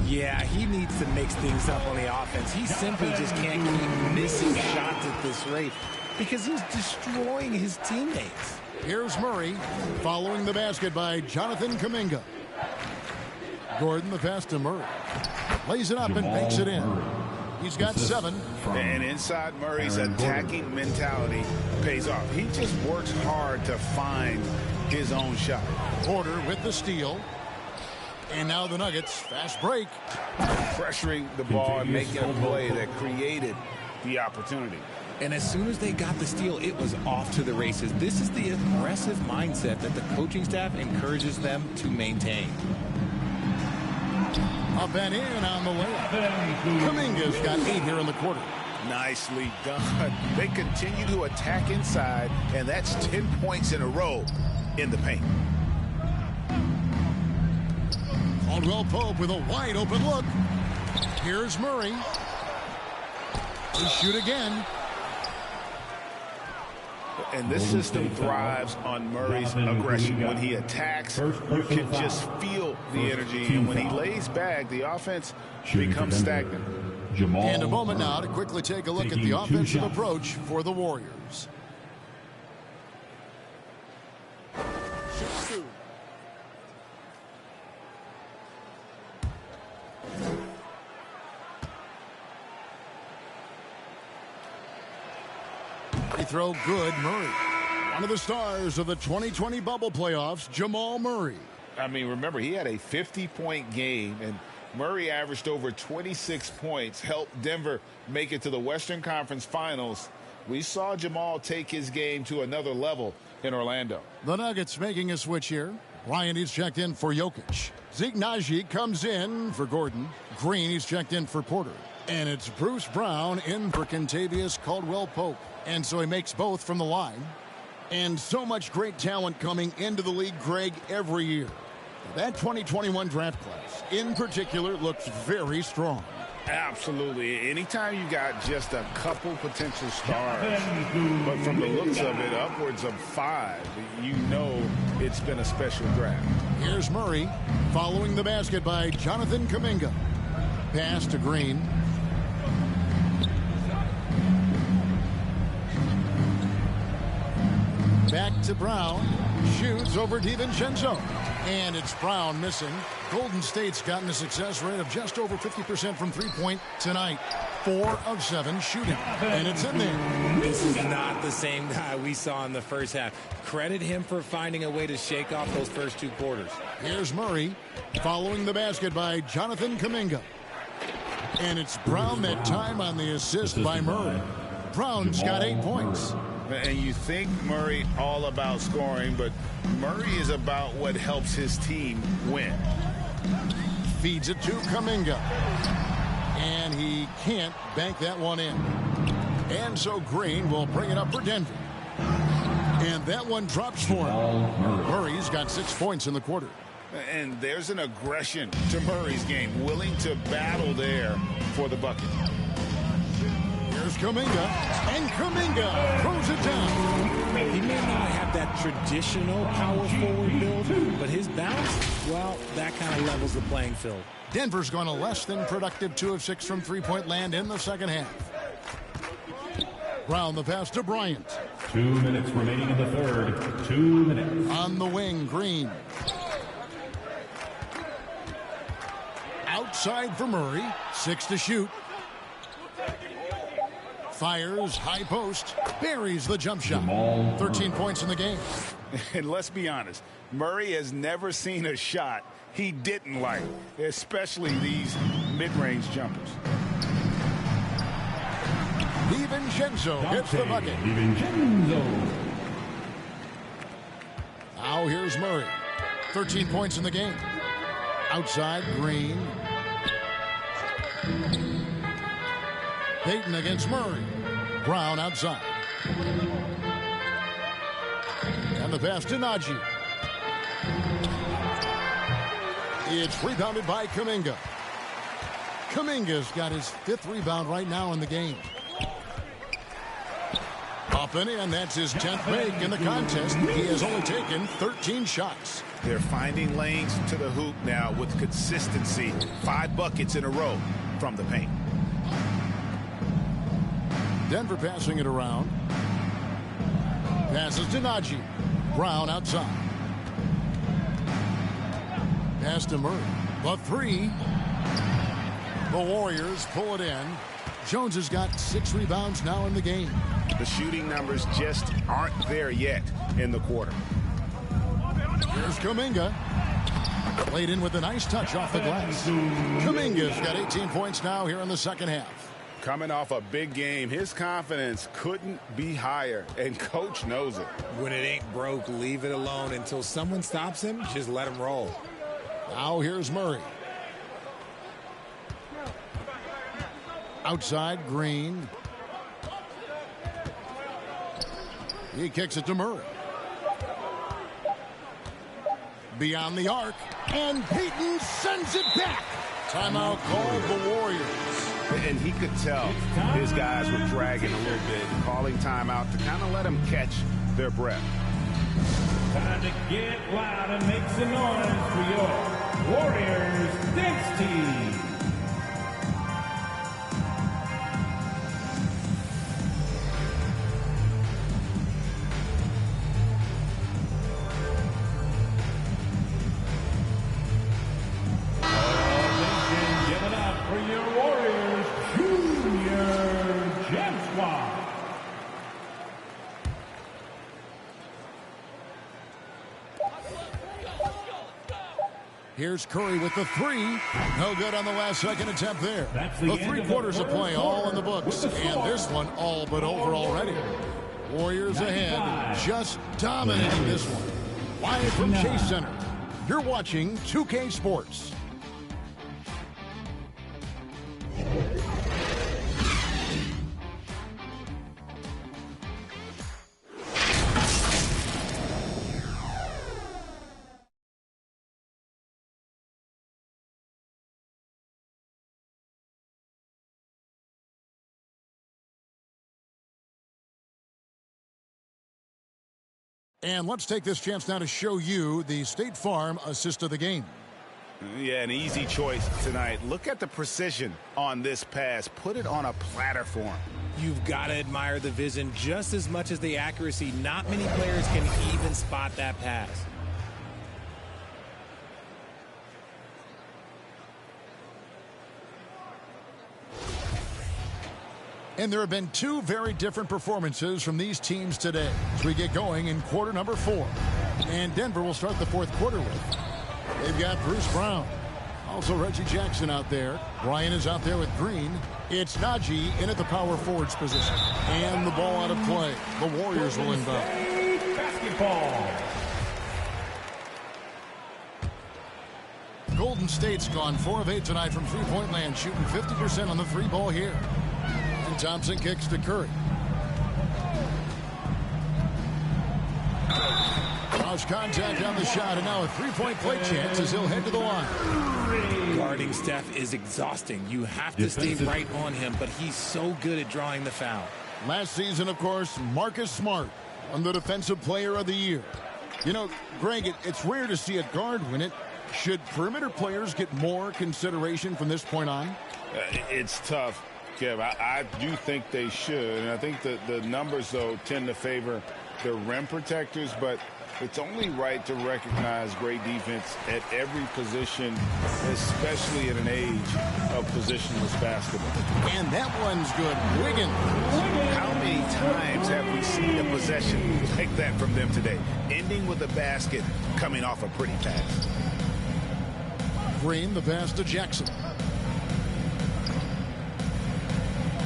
Yeah, he needs to mix things up on the offense. He simply just can't keep missing shots at this rate because he's destroying his teammates. Here's Murray following the basket by Jonathan Kuminga. Gordon, the pass to Murray. Lays it up and banks it in. He's got 7. And inside Murray's attacking mentality pays off. He just works hard to find his own shot. Porter with the steal. And now the Nuggets, fast break. Pressuring the ball and making a play that created the opportunity. And as soon as they got the steal, it was off to the races. This is the aggressive mindset that the coaching staff encourages them to maintain. Up and in on the layup. Kuminga's got 8 here in the quarter. Nicely done. They continue to attack inside, and that's 10 points in a row in the paint. Caldwell Pope with a wide open look. Here's Murray. They shoot again. And this system thrives on Murray's aggression. When he attacks, you can just feel the energy. And when he lays back, the offense becomes stagnant. And a moment now to quickly take a look at the offensive approach for the Warriors. Free throw good, Murray. One of the stars of the 2020 bubble playoffs, Jamal Murray. I mean, remember, he had a 50-point game, and Murray averaged over 26 points, helped Denver make it to the Western Conference Finals. We saw Jamal take his game to another level in Orlando. The Nuggets making a switch here. Ryan, he's checked in for Jokic. Zeke Naji comes in for Gordon. Green, he's checked in for Porter. And it's Bruce Brown in for Kentavious Caldwell-Pope. And so he makes both from the line. And so much great talent coming into the league, Greg, every year. That 2021 draft class, in particular, looks very strong. Absolutely. Anytime you got just a couple potential stars, but from the looks of it, upwards of 5, you know it's been a special draft. Here's Murray following the basket by Jonathan Kuminga. Pass to Green. Back to Brown. Shoots over DiVincenzo. And it's Brown missing. Golden State's gotten a success rate of just over 50% from three-point tonight. 4 of 7 shooting. And it's in there. This is not the same guy we saw in the first half. Credit him for finding a way to shake off those first 2 quarters. Here's Murray following the basket by Jonathan Kuminga. And it's Brown that time on the assist by Murray. Brown's got 8 points. And you think Murray all about scoring, but Murray is about what helps his team win. Feeds it to Kuminga. And he can't bank that one in. And so Green will bring it up for Denver. And that one drops for him. Murray's got 6 points in the quarter. And there's an aggression to Murray's game, willing to battle there for the bucket. Here's Kuminga, and Kuminga throws it down. He may not have that traditional power forward build, but his bounce, well, that kind of levels the playing field. Denver's gone a less than productive 2 of 6 from three-point land in the second half. Brown the pass to Bryant. 2 minutes remaining in the third. 2 minutes. On the wing, Green. Outside for Murray. 6 to shoot. Fires, high post, buries the jump shot. 13 points in the game. And let's be honest, Murray has never seen a shot he didn't like, especially these mid-range jumpers. DiVincenzo gets the bucket. Now here's Murray. 13 points in the game. Outside, Green. Payton against Murray. Brown outside. And the pass to Najee. It's rebounded by Kuminga. Kuminga's got his 5th rebound right now in the game. Up and in, that's his 10th make in the contest. He has only taken 13 shots. They're finding lanes to the hoop now with consistency. 5 buckets in a row from the paint. Denver passing it around. Passes to Najee. Brown outside. Pass to Murray. The 3. The Warriors pull it in. Jones has got 6 rebounds now in the game. The shooting numbers just aren't there yet in the quarter. Here's Kuminga. Played in with a nice touch off the glass. Kuminga's got 18 points now here in the second half. Coming off a big game, his confidence couldn't be higher, and coach knows it. When it ain't broke, leave it alone. Until someone stops him, just let him roll. Now here's Murray. Outside, Green. He kicks it to Murray. Beyond the arc, and Payton sends it back. Timeout called the Warriors. And he could tell his guys were dragging a little bit, calling timeout to kind of let them catch their breath. Time to get loud and make some noise for your Warriors dance team. Here's Curry with the 3. No good on the last second attempt there. The 3 quarters of play all in the books. And this one all but over already. Warriors ahead, just dominating this one. Live from Chase Center, you're watching 2K Sports. And let's take this chance now to show you the State Farm assist of the game. Yeah, an easy choice tonight. Look at the precision on this pass. Put it on a platter for him. You've got to admire the vision just as much as the accuracy. Not many players can even spot that pass. And there have been 2 very different performances from these teams today as we get going in quarter number 4. And Denver will start the 4th quarter with. They've got Bruce Brown. Also Reggie Jackson out there. Ryan is out there with Green. It's Najee in at the power forwards position. And the ball out of play. The Warriors will inbound. Basketball. Golden State's gone 4 of 8 tonight from three-point land, shooting 50% on the 3 ball here. And Thompson kicks to Curry. Cross contact on the shot, and now a 3-point play chance as he'll head to the line. Guarding Steph is exhausting. You have to stay right on him, but he's so good at drawing the foul. Last season, of course, Marcus Smart won the Defensive Player of the Year. You know, Greg, it's rare to see a guard win it. Should perimeter players get more consideration from this point on? It's tough, Kev. I do think they should. And I think that the numbers, though, tend to favor the rim protectors. But It's only right to recognize great defense at every position, especially in an age of positionless basketball. And that one's good. Wiggins. How many times have we seen a possession like that from them today? Ending with a basket, coming off a pretty pass. Green, the pass to Jackson.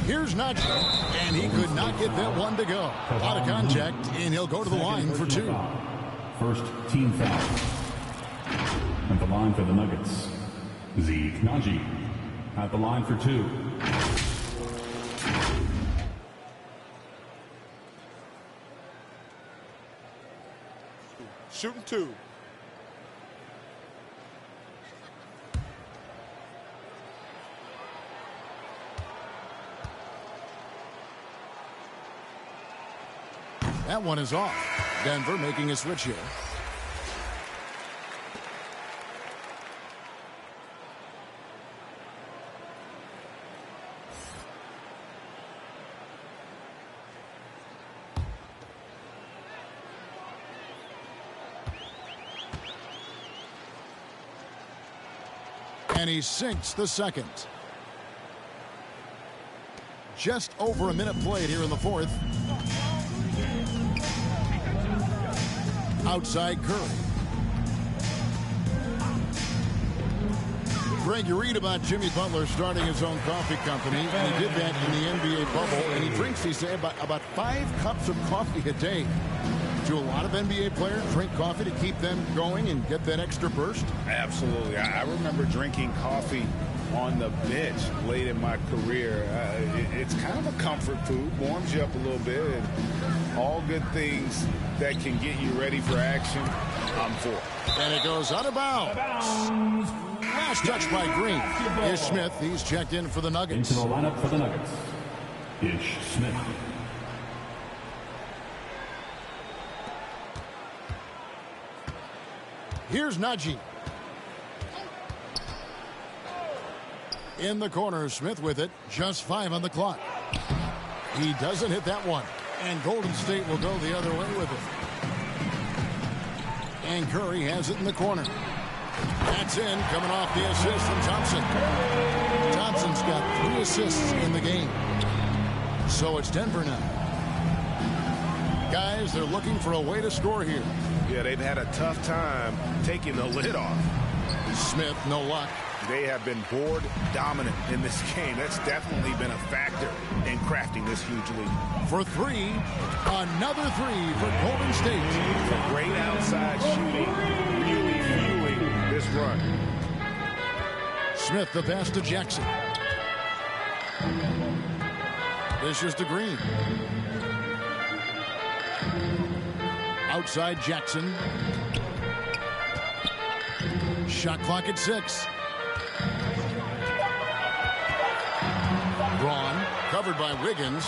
Here's Najee, and he could not get that one to go. Out of contact, and he'll go to the line for 2. First team foul. At the line for the Nuggets, Zeke Najee. At the line for 2. Shooting 2. That one is off. Denver making a switch here. And he sinks the second. Just over a minute played here in the fourth. Outside Curry. Greg, you read about Jimmy Butler starting his own coffee company, and he did that in the NBA bubble, and he drinks, he said, about 5 cups of coffee a day. Do a lot of NBA players drink coffee to keep them going and get that extra burst? Absolutely. I remember drinking coffee on the bench late in my career. It's kind of a comfort food, warms you up a little bit, and all good things that can get you ready for action, I'm for. And it goes out of bounds. Last touch by Green. Ish Smith, he's checked in for the Nuggets. Into the lineup for the Nuggets, Ish Smith. Here's Najee. In the corner, Smith with it. Just 5 on the clock. He doesn't hit that one. And Golden State will go the other way with it. And Curry has it in the corner. That's in, coming off the assist from Thompson. Thompson's got 3 assists in the game. So it's Denver now. Guys, they're looking for a way to score here. Yeah, they've had a tough time taking the lid off. Smith, no luck. They have been board dominant in this game. That's definitely been a factor in crafting this huge lead. For 3, another 3 for Golden State. Great outside shooting, really fueling this run. Smith, the pass to Jackson. This is to Green. Outside Jackson. Shot clock at 6. Braun, covered by Wiggins.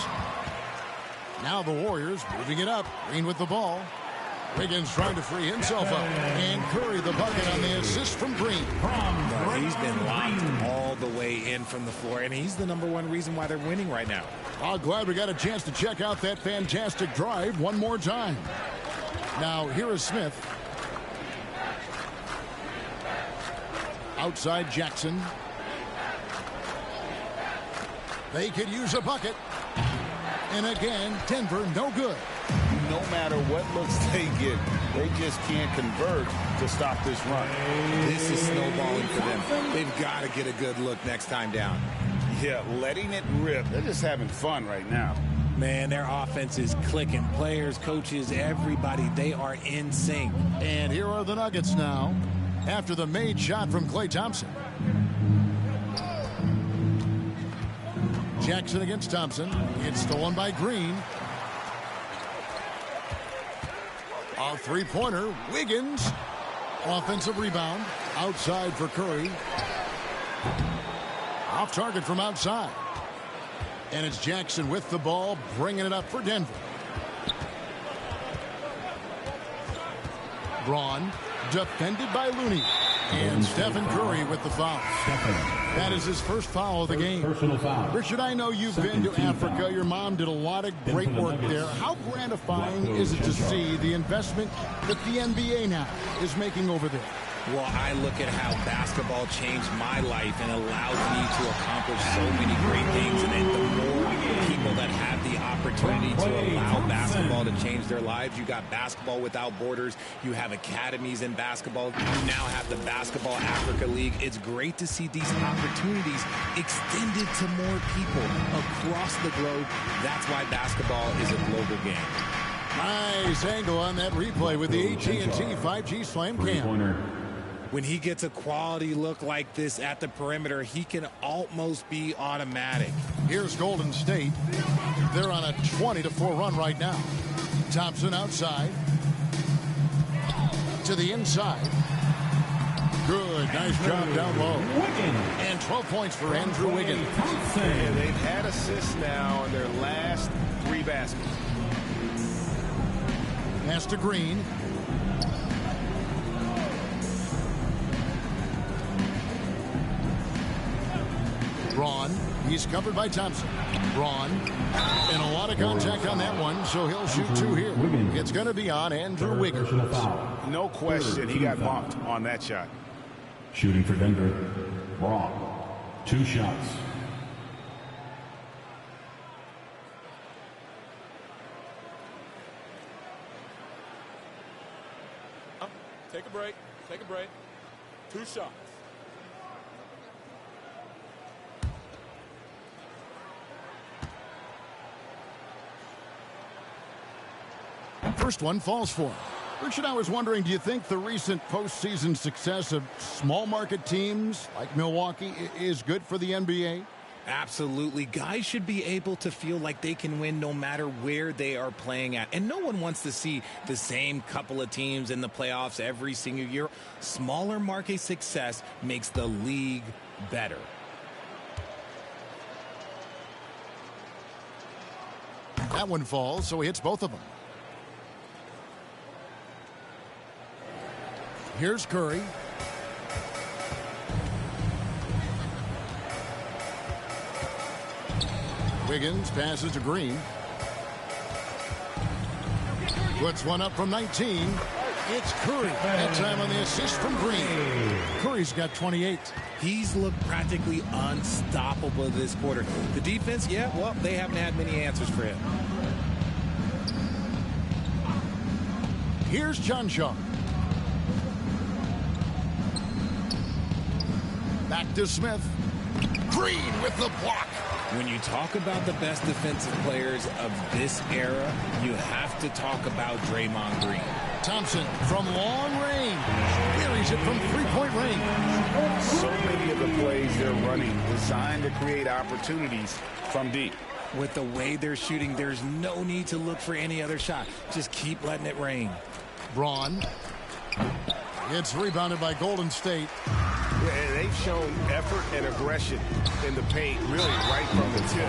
Now the Warriors moving it up. Green with the ball. Wiggins trying to free himself up. And Curry the bucket on the assist from Green. He's been locked all the way in from the floor, and he's the #1 reason why they're winning right now. I'm glad we got a chance to check out that fantastic drive one more time. Now here is Smith. Outside Jackson. They could use a bucket. And again, Denver no good. No matter what looks they get, they just can't convert to stop this run. This is snowballing for them. They've got to get a good look next time down. Yeah, letting it rip. They're just having fun right now. Man, their offense is clicking. Players, coaches, everybody, they are in sync. And here are the Nuggets now after the made shot from Klay Thompson. Jackson against Thompson. It's stolen by Green. A three-pointer. Wiggins. Offensive rebound. Outside for Curry. Off target from outside. And it's Jackson with the ball, bringing it up for Denver. Braun defended by Looney. And Stephen Curry with the foul. That is his first foul of the game. Richard, I know you've been to Africa. Your mom did a lot of great work there. How gratifying is it to see the investment that the NBA now is making over there? Well, I look at how basketball changed my life and allowed me to accomplish so many great things. And then the more people that have the opportunity to allow basketball to change their lives. You got Basketball Without Borders. You have academies in basketball. You now have the Basketball Africa League. It's great to see these opportunities extended to more people across the globe. That's why basketball is a global game. Nice angle on that replay with the AT&T 5G Slam Cam. When he gets a quality look like this at the perimeter, he can almost be automatic. Here's Golden State. They're on a 20-4 run right now. Thompson outside. To the inside. Good. Nice job down low. And 12 points for Andrew Wiggins. Yeah, they've had assists now in their last 3 baskets. Pass to Green. Braun, he's covered by Thompson. Braun, and a lot of contact on that one, so he'll shoot 2 here. It's going to be on Andrew Wiggins. No question, he got bumped on that shot. Shooting for Denver, Braun. 2 shots. Take a break. Take a break. 2 shots. First one falls for him. Richard, I was wondering, do you think the recent postseason success of small market teams like Milwaukee is good for the NBA? Absolutely. Guys should be able to feel like they can win no matter where they are playing at. And no one wants to see the same couple of teams in the playoffs every single year. Smaller market success makes the league better. That one falls, so he hits both of them. Here's Curry. Wiggins passes to Green. Puts one up from 19. It's Curry. That time on the assist from Green. Curry's got 28. He's looked practically unstoppable this quarter. The defense, yeah, well, they haven't had many answers for him. Here's John Shaw. Back to Smith. Green with the block. When you talk about the best defensive players of this era, you have to talk about Draymond Green. Thompson from long range. Buries it from 3-point range. So many of the plays they're running designed to create opportunities from deep. With the way they're shooting, there's no need to look for any other shot. Just keep letting it rain. Braun. It's rebounded by Golden State. Yeah, they've shown effort and aggression in the paint, really right from the tip.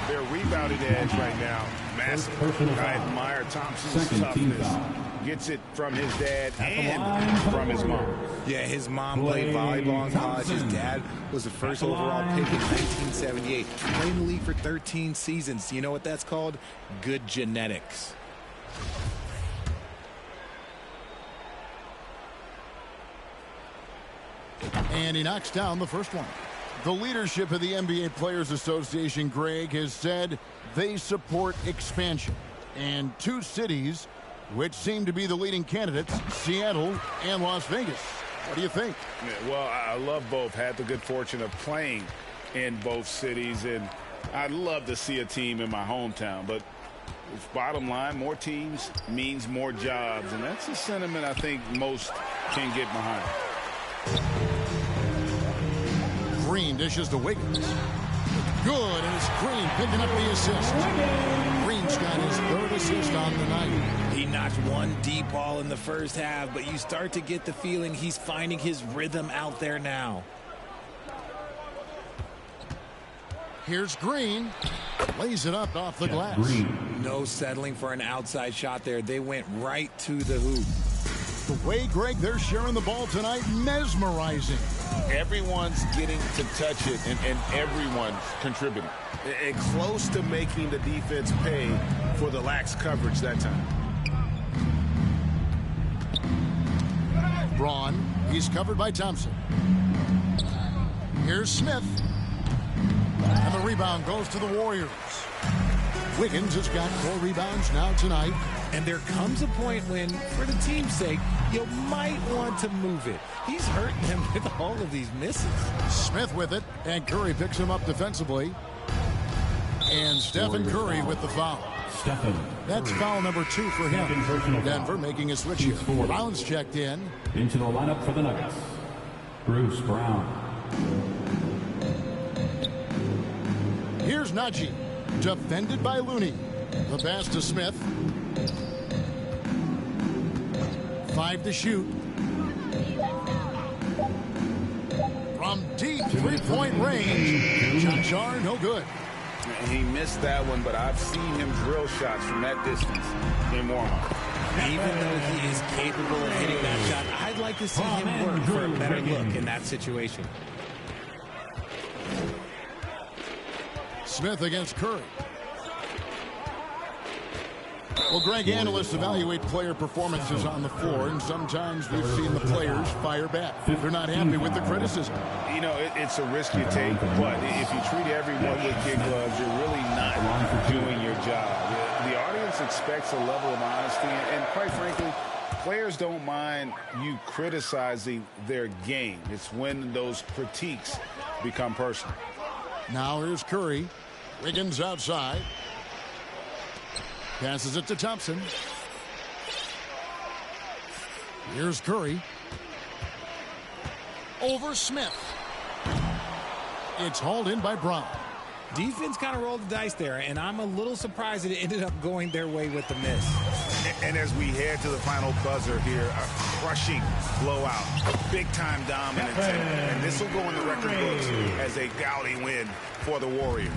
Their rebounding edge right now, massive. I admire Thompson's toughness. Gets it from his dad and from his mom. Yeah, his mom played volleyball in college. His dad was the first overall pick in 1978. Played in the league for 13 seasons. You know what that's called? Good genetics. And he knocks down the first one. The leadership of the NBA Players Association, Greg, has said they support expansion. And 2 cities which seem to be the leading candidates, Seattle and Las Vegas. What do you think? Yeah, well, I love both. Had the good fortune of playing in both cities, and I'd love to see a team in my hometown. But bottom line, more teams means more jobs, and that's a sentiment I think most can get behind. Green dishes to Wiggins. Good, and it's Green picking up the assist. Green's got his 3rd assist on the night. He knocked one deep ball in the first half, but you start to get the feeling he's finding his rhythm out there now. Here's Green. Lays it up off the glass. No settling for an outside shot there. They went right to the hoop. The way, Greg, they're sharing the ball tonight, mesmerizing. Everyone's getting to touch it, and everyone's contributing. And close to making the defense pay for the lax coverage that time. Braun, he's covered by Thompson. Here's Smith. And the rebound goes to the Warriors. Wiggins has got 4 rebounds now tonight. And there comes a point when, for the team's sake, you might want to move it. He's hurting them with all of these misses. Smith with it, and Curry picks him up defensively. And Stephen Curry with the foul. That's foul number 2 for him. Denver making a switch here. Brown's checked in. Into the lineup for the Nuggets, Bruce Brown. Here's Najee, defended by Looney. The pass to Smith. 5 to shoot. From deep 3-point range. Shots are no good. He missed that one, but I've seen him drill shots from that distance in warm-up. Even though he is capable of hitting that shot, I'd like to see him work for a better look in that situation. Smith against Curry. Well, Greg, analysts evaluate player performances on the floor, and sometimes we've seen the players fire back. They're not happy with the criticism. You know, it's a risk you take, but if you treat everyone with kid gloves, you're really not doing your job. The audience expects a level of honesty, and quite frankly, players don't mind you criticizing their game. It's when those critiques become personal. Now here's Curry. Wiggins outside. Passes it to Thompson. Here's Curry. Over Smith. It's hauled in by Brown. Defense kind of rolled the dice there, and I'm a little surprised that it ended up going their way with the miss. And as we head to the final buzzer here, a crushing blowout, big-time dominance, and this will go in the record books as a gaudy win for the Warriors.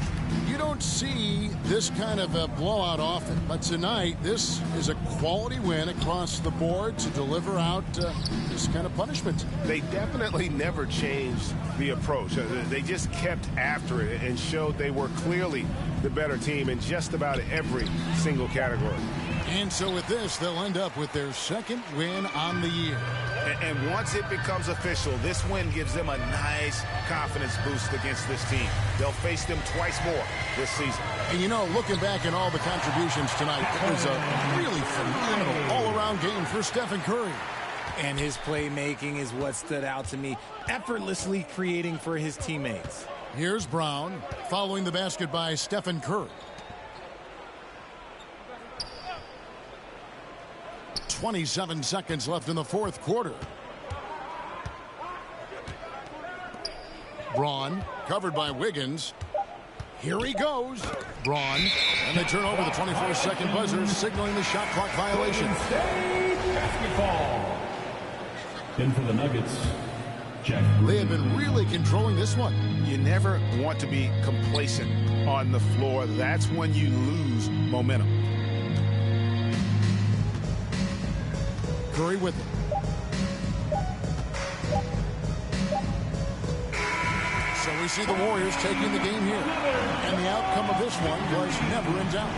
You don't see this kind of a blowout often, but tonight this is a quality win across the board to deliver out this kind of punishment. They definitely never changed the approach. They just kept after it and showed they were clearly the better team in just about every single category. And so with this, they'll end up with their 2nd win on the year. And once it becomes official, this win gives them a nice confidence boost against this team. They'll face them twice more this season. And you know, looking back at all the contributions tonight, it was a really phenomenal all-around game for Stephen Curry. And his playmaking is what stood out to me, effortlessly creating for his teammates. Here's Brown, following the basket by Stephen Curry. 27 seconds left in the 4th quarter. Braun, covered by Wiggins. Here he goes. Braun, and they turn over the 24-second buzzer, signaling the shot clock violation. State basketball. In for the Nuggets, Jack. They have been really controlling this one. You never want to be complacent on the floor. That's when you lose momentum. Curry with it. So we see the Warriors taking the game here. And the outcome of this one was never in doubt.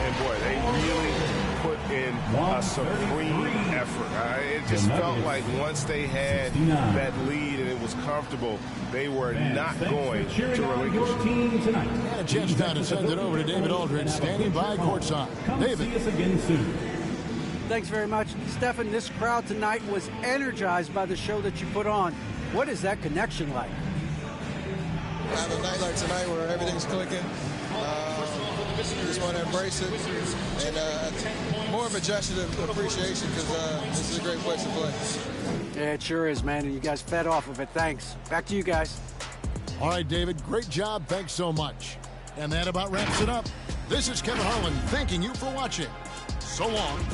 And boy, they really put in a supreme effort. It just felt like once they had that lead and it was comfortable, they were not going to relinquish. And a chance now to send it over to David Aldridge, standing by courtside. David. See us again soon. Thanks very much. Stephen, this crowd tonight was energized by the show that you put on. What is that connection like? Have a night like tonight where everything's clicking. Just want to embrace it. And more of a gesture of appreciation because this is a great place to play. Yeah, it sure is, man. And you guys fed off of it. Thanks. Back to you guys. All right, David. Great job. Thanks so much. And that about wraps it up. This is Kevin Harlan thanking you for watching. So long.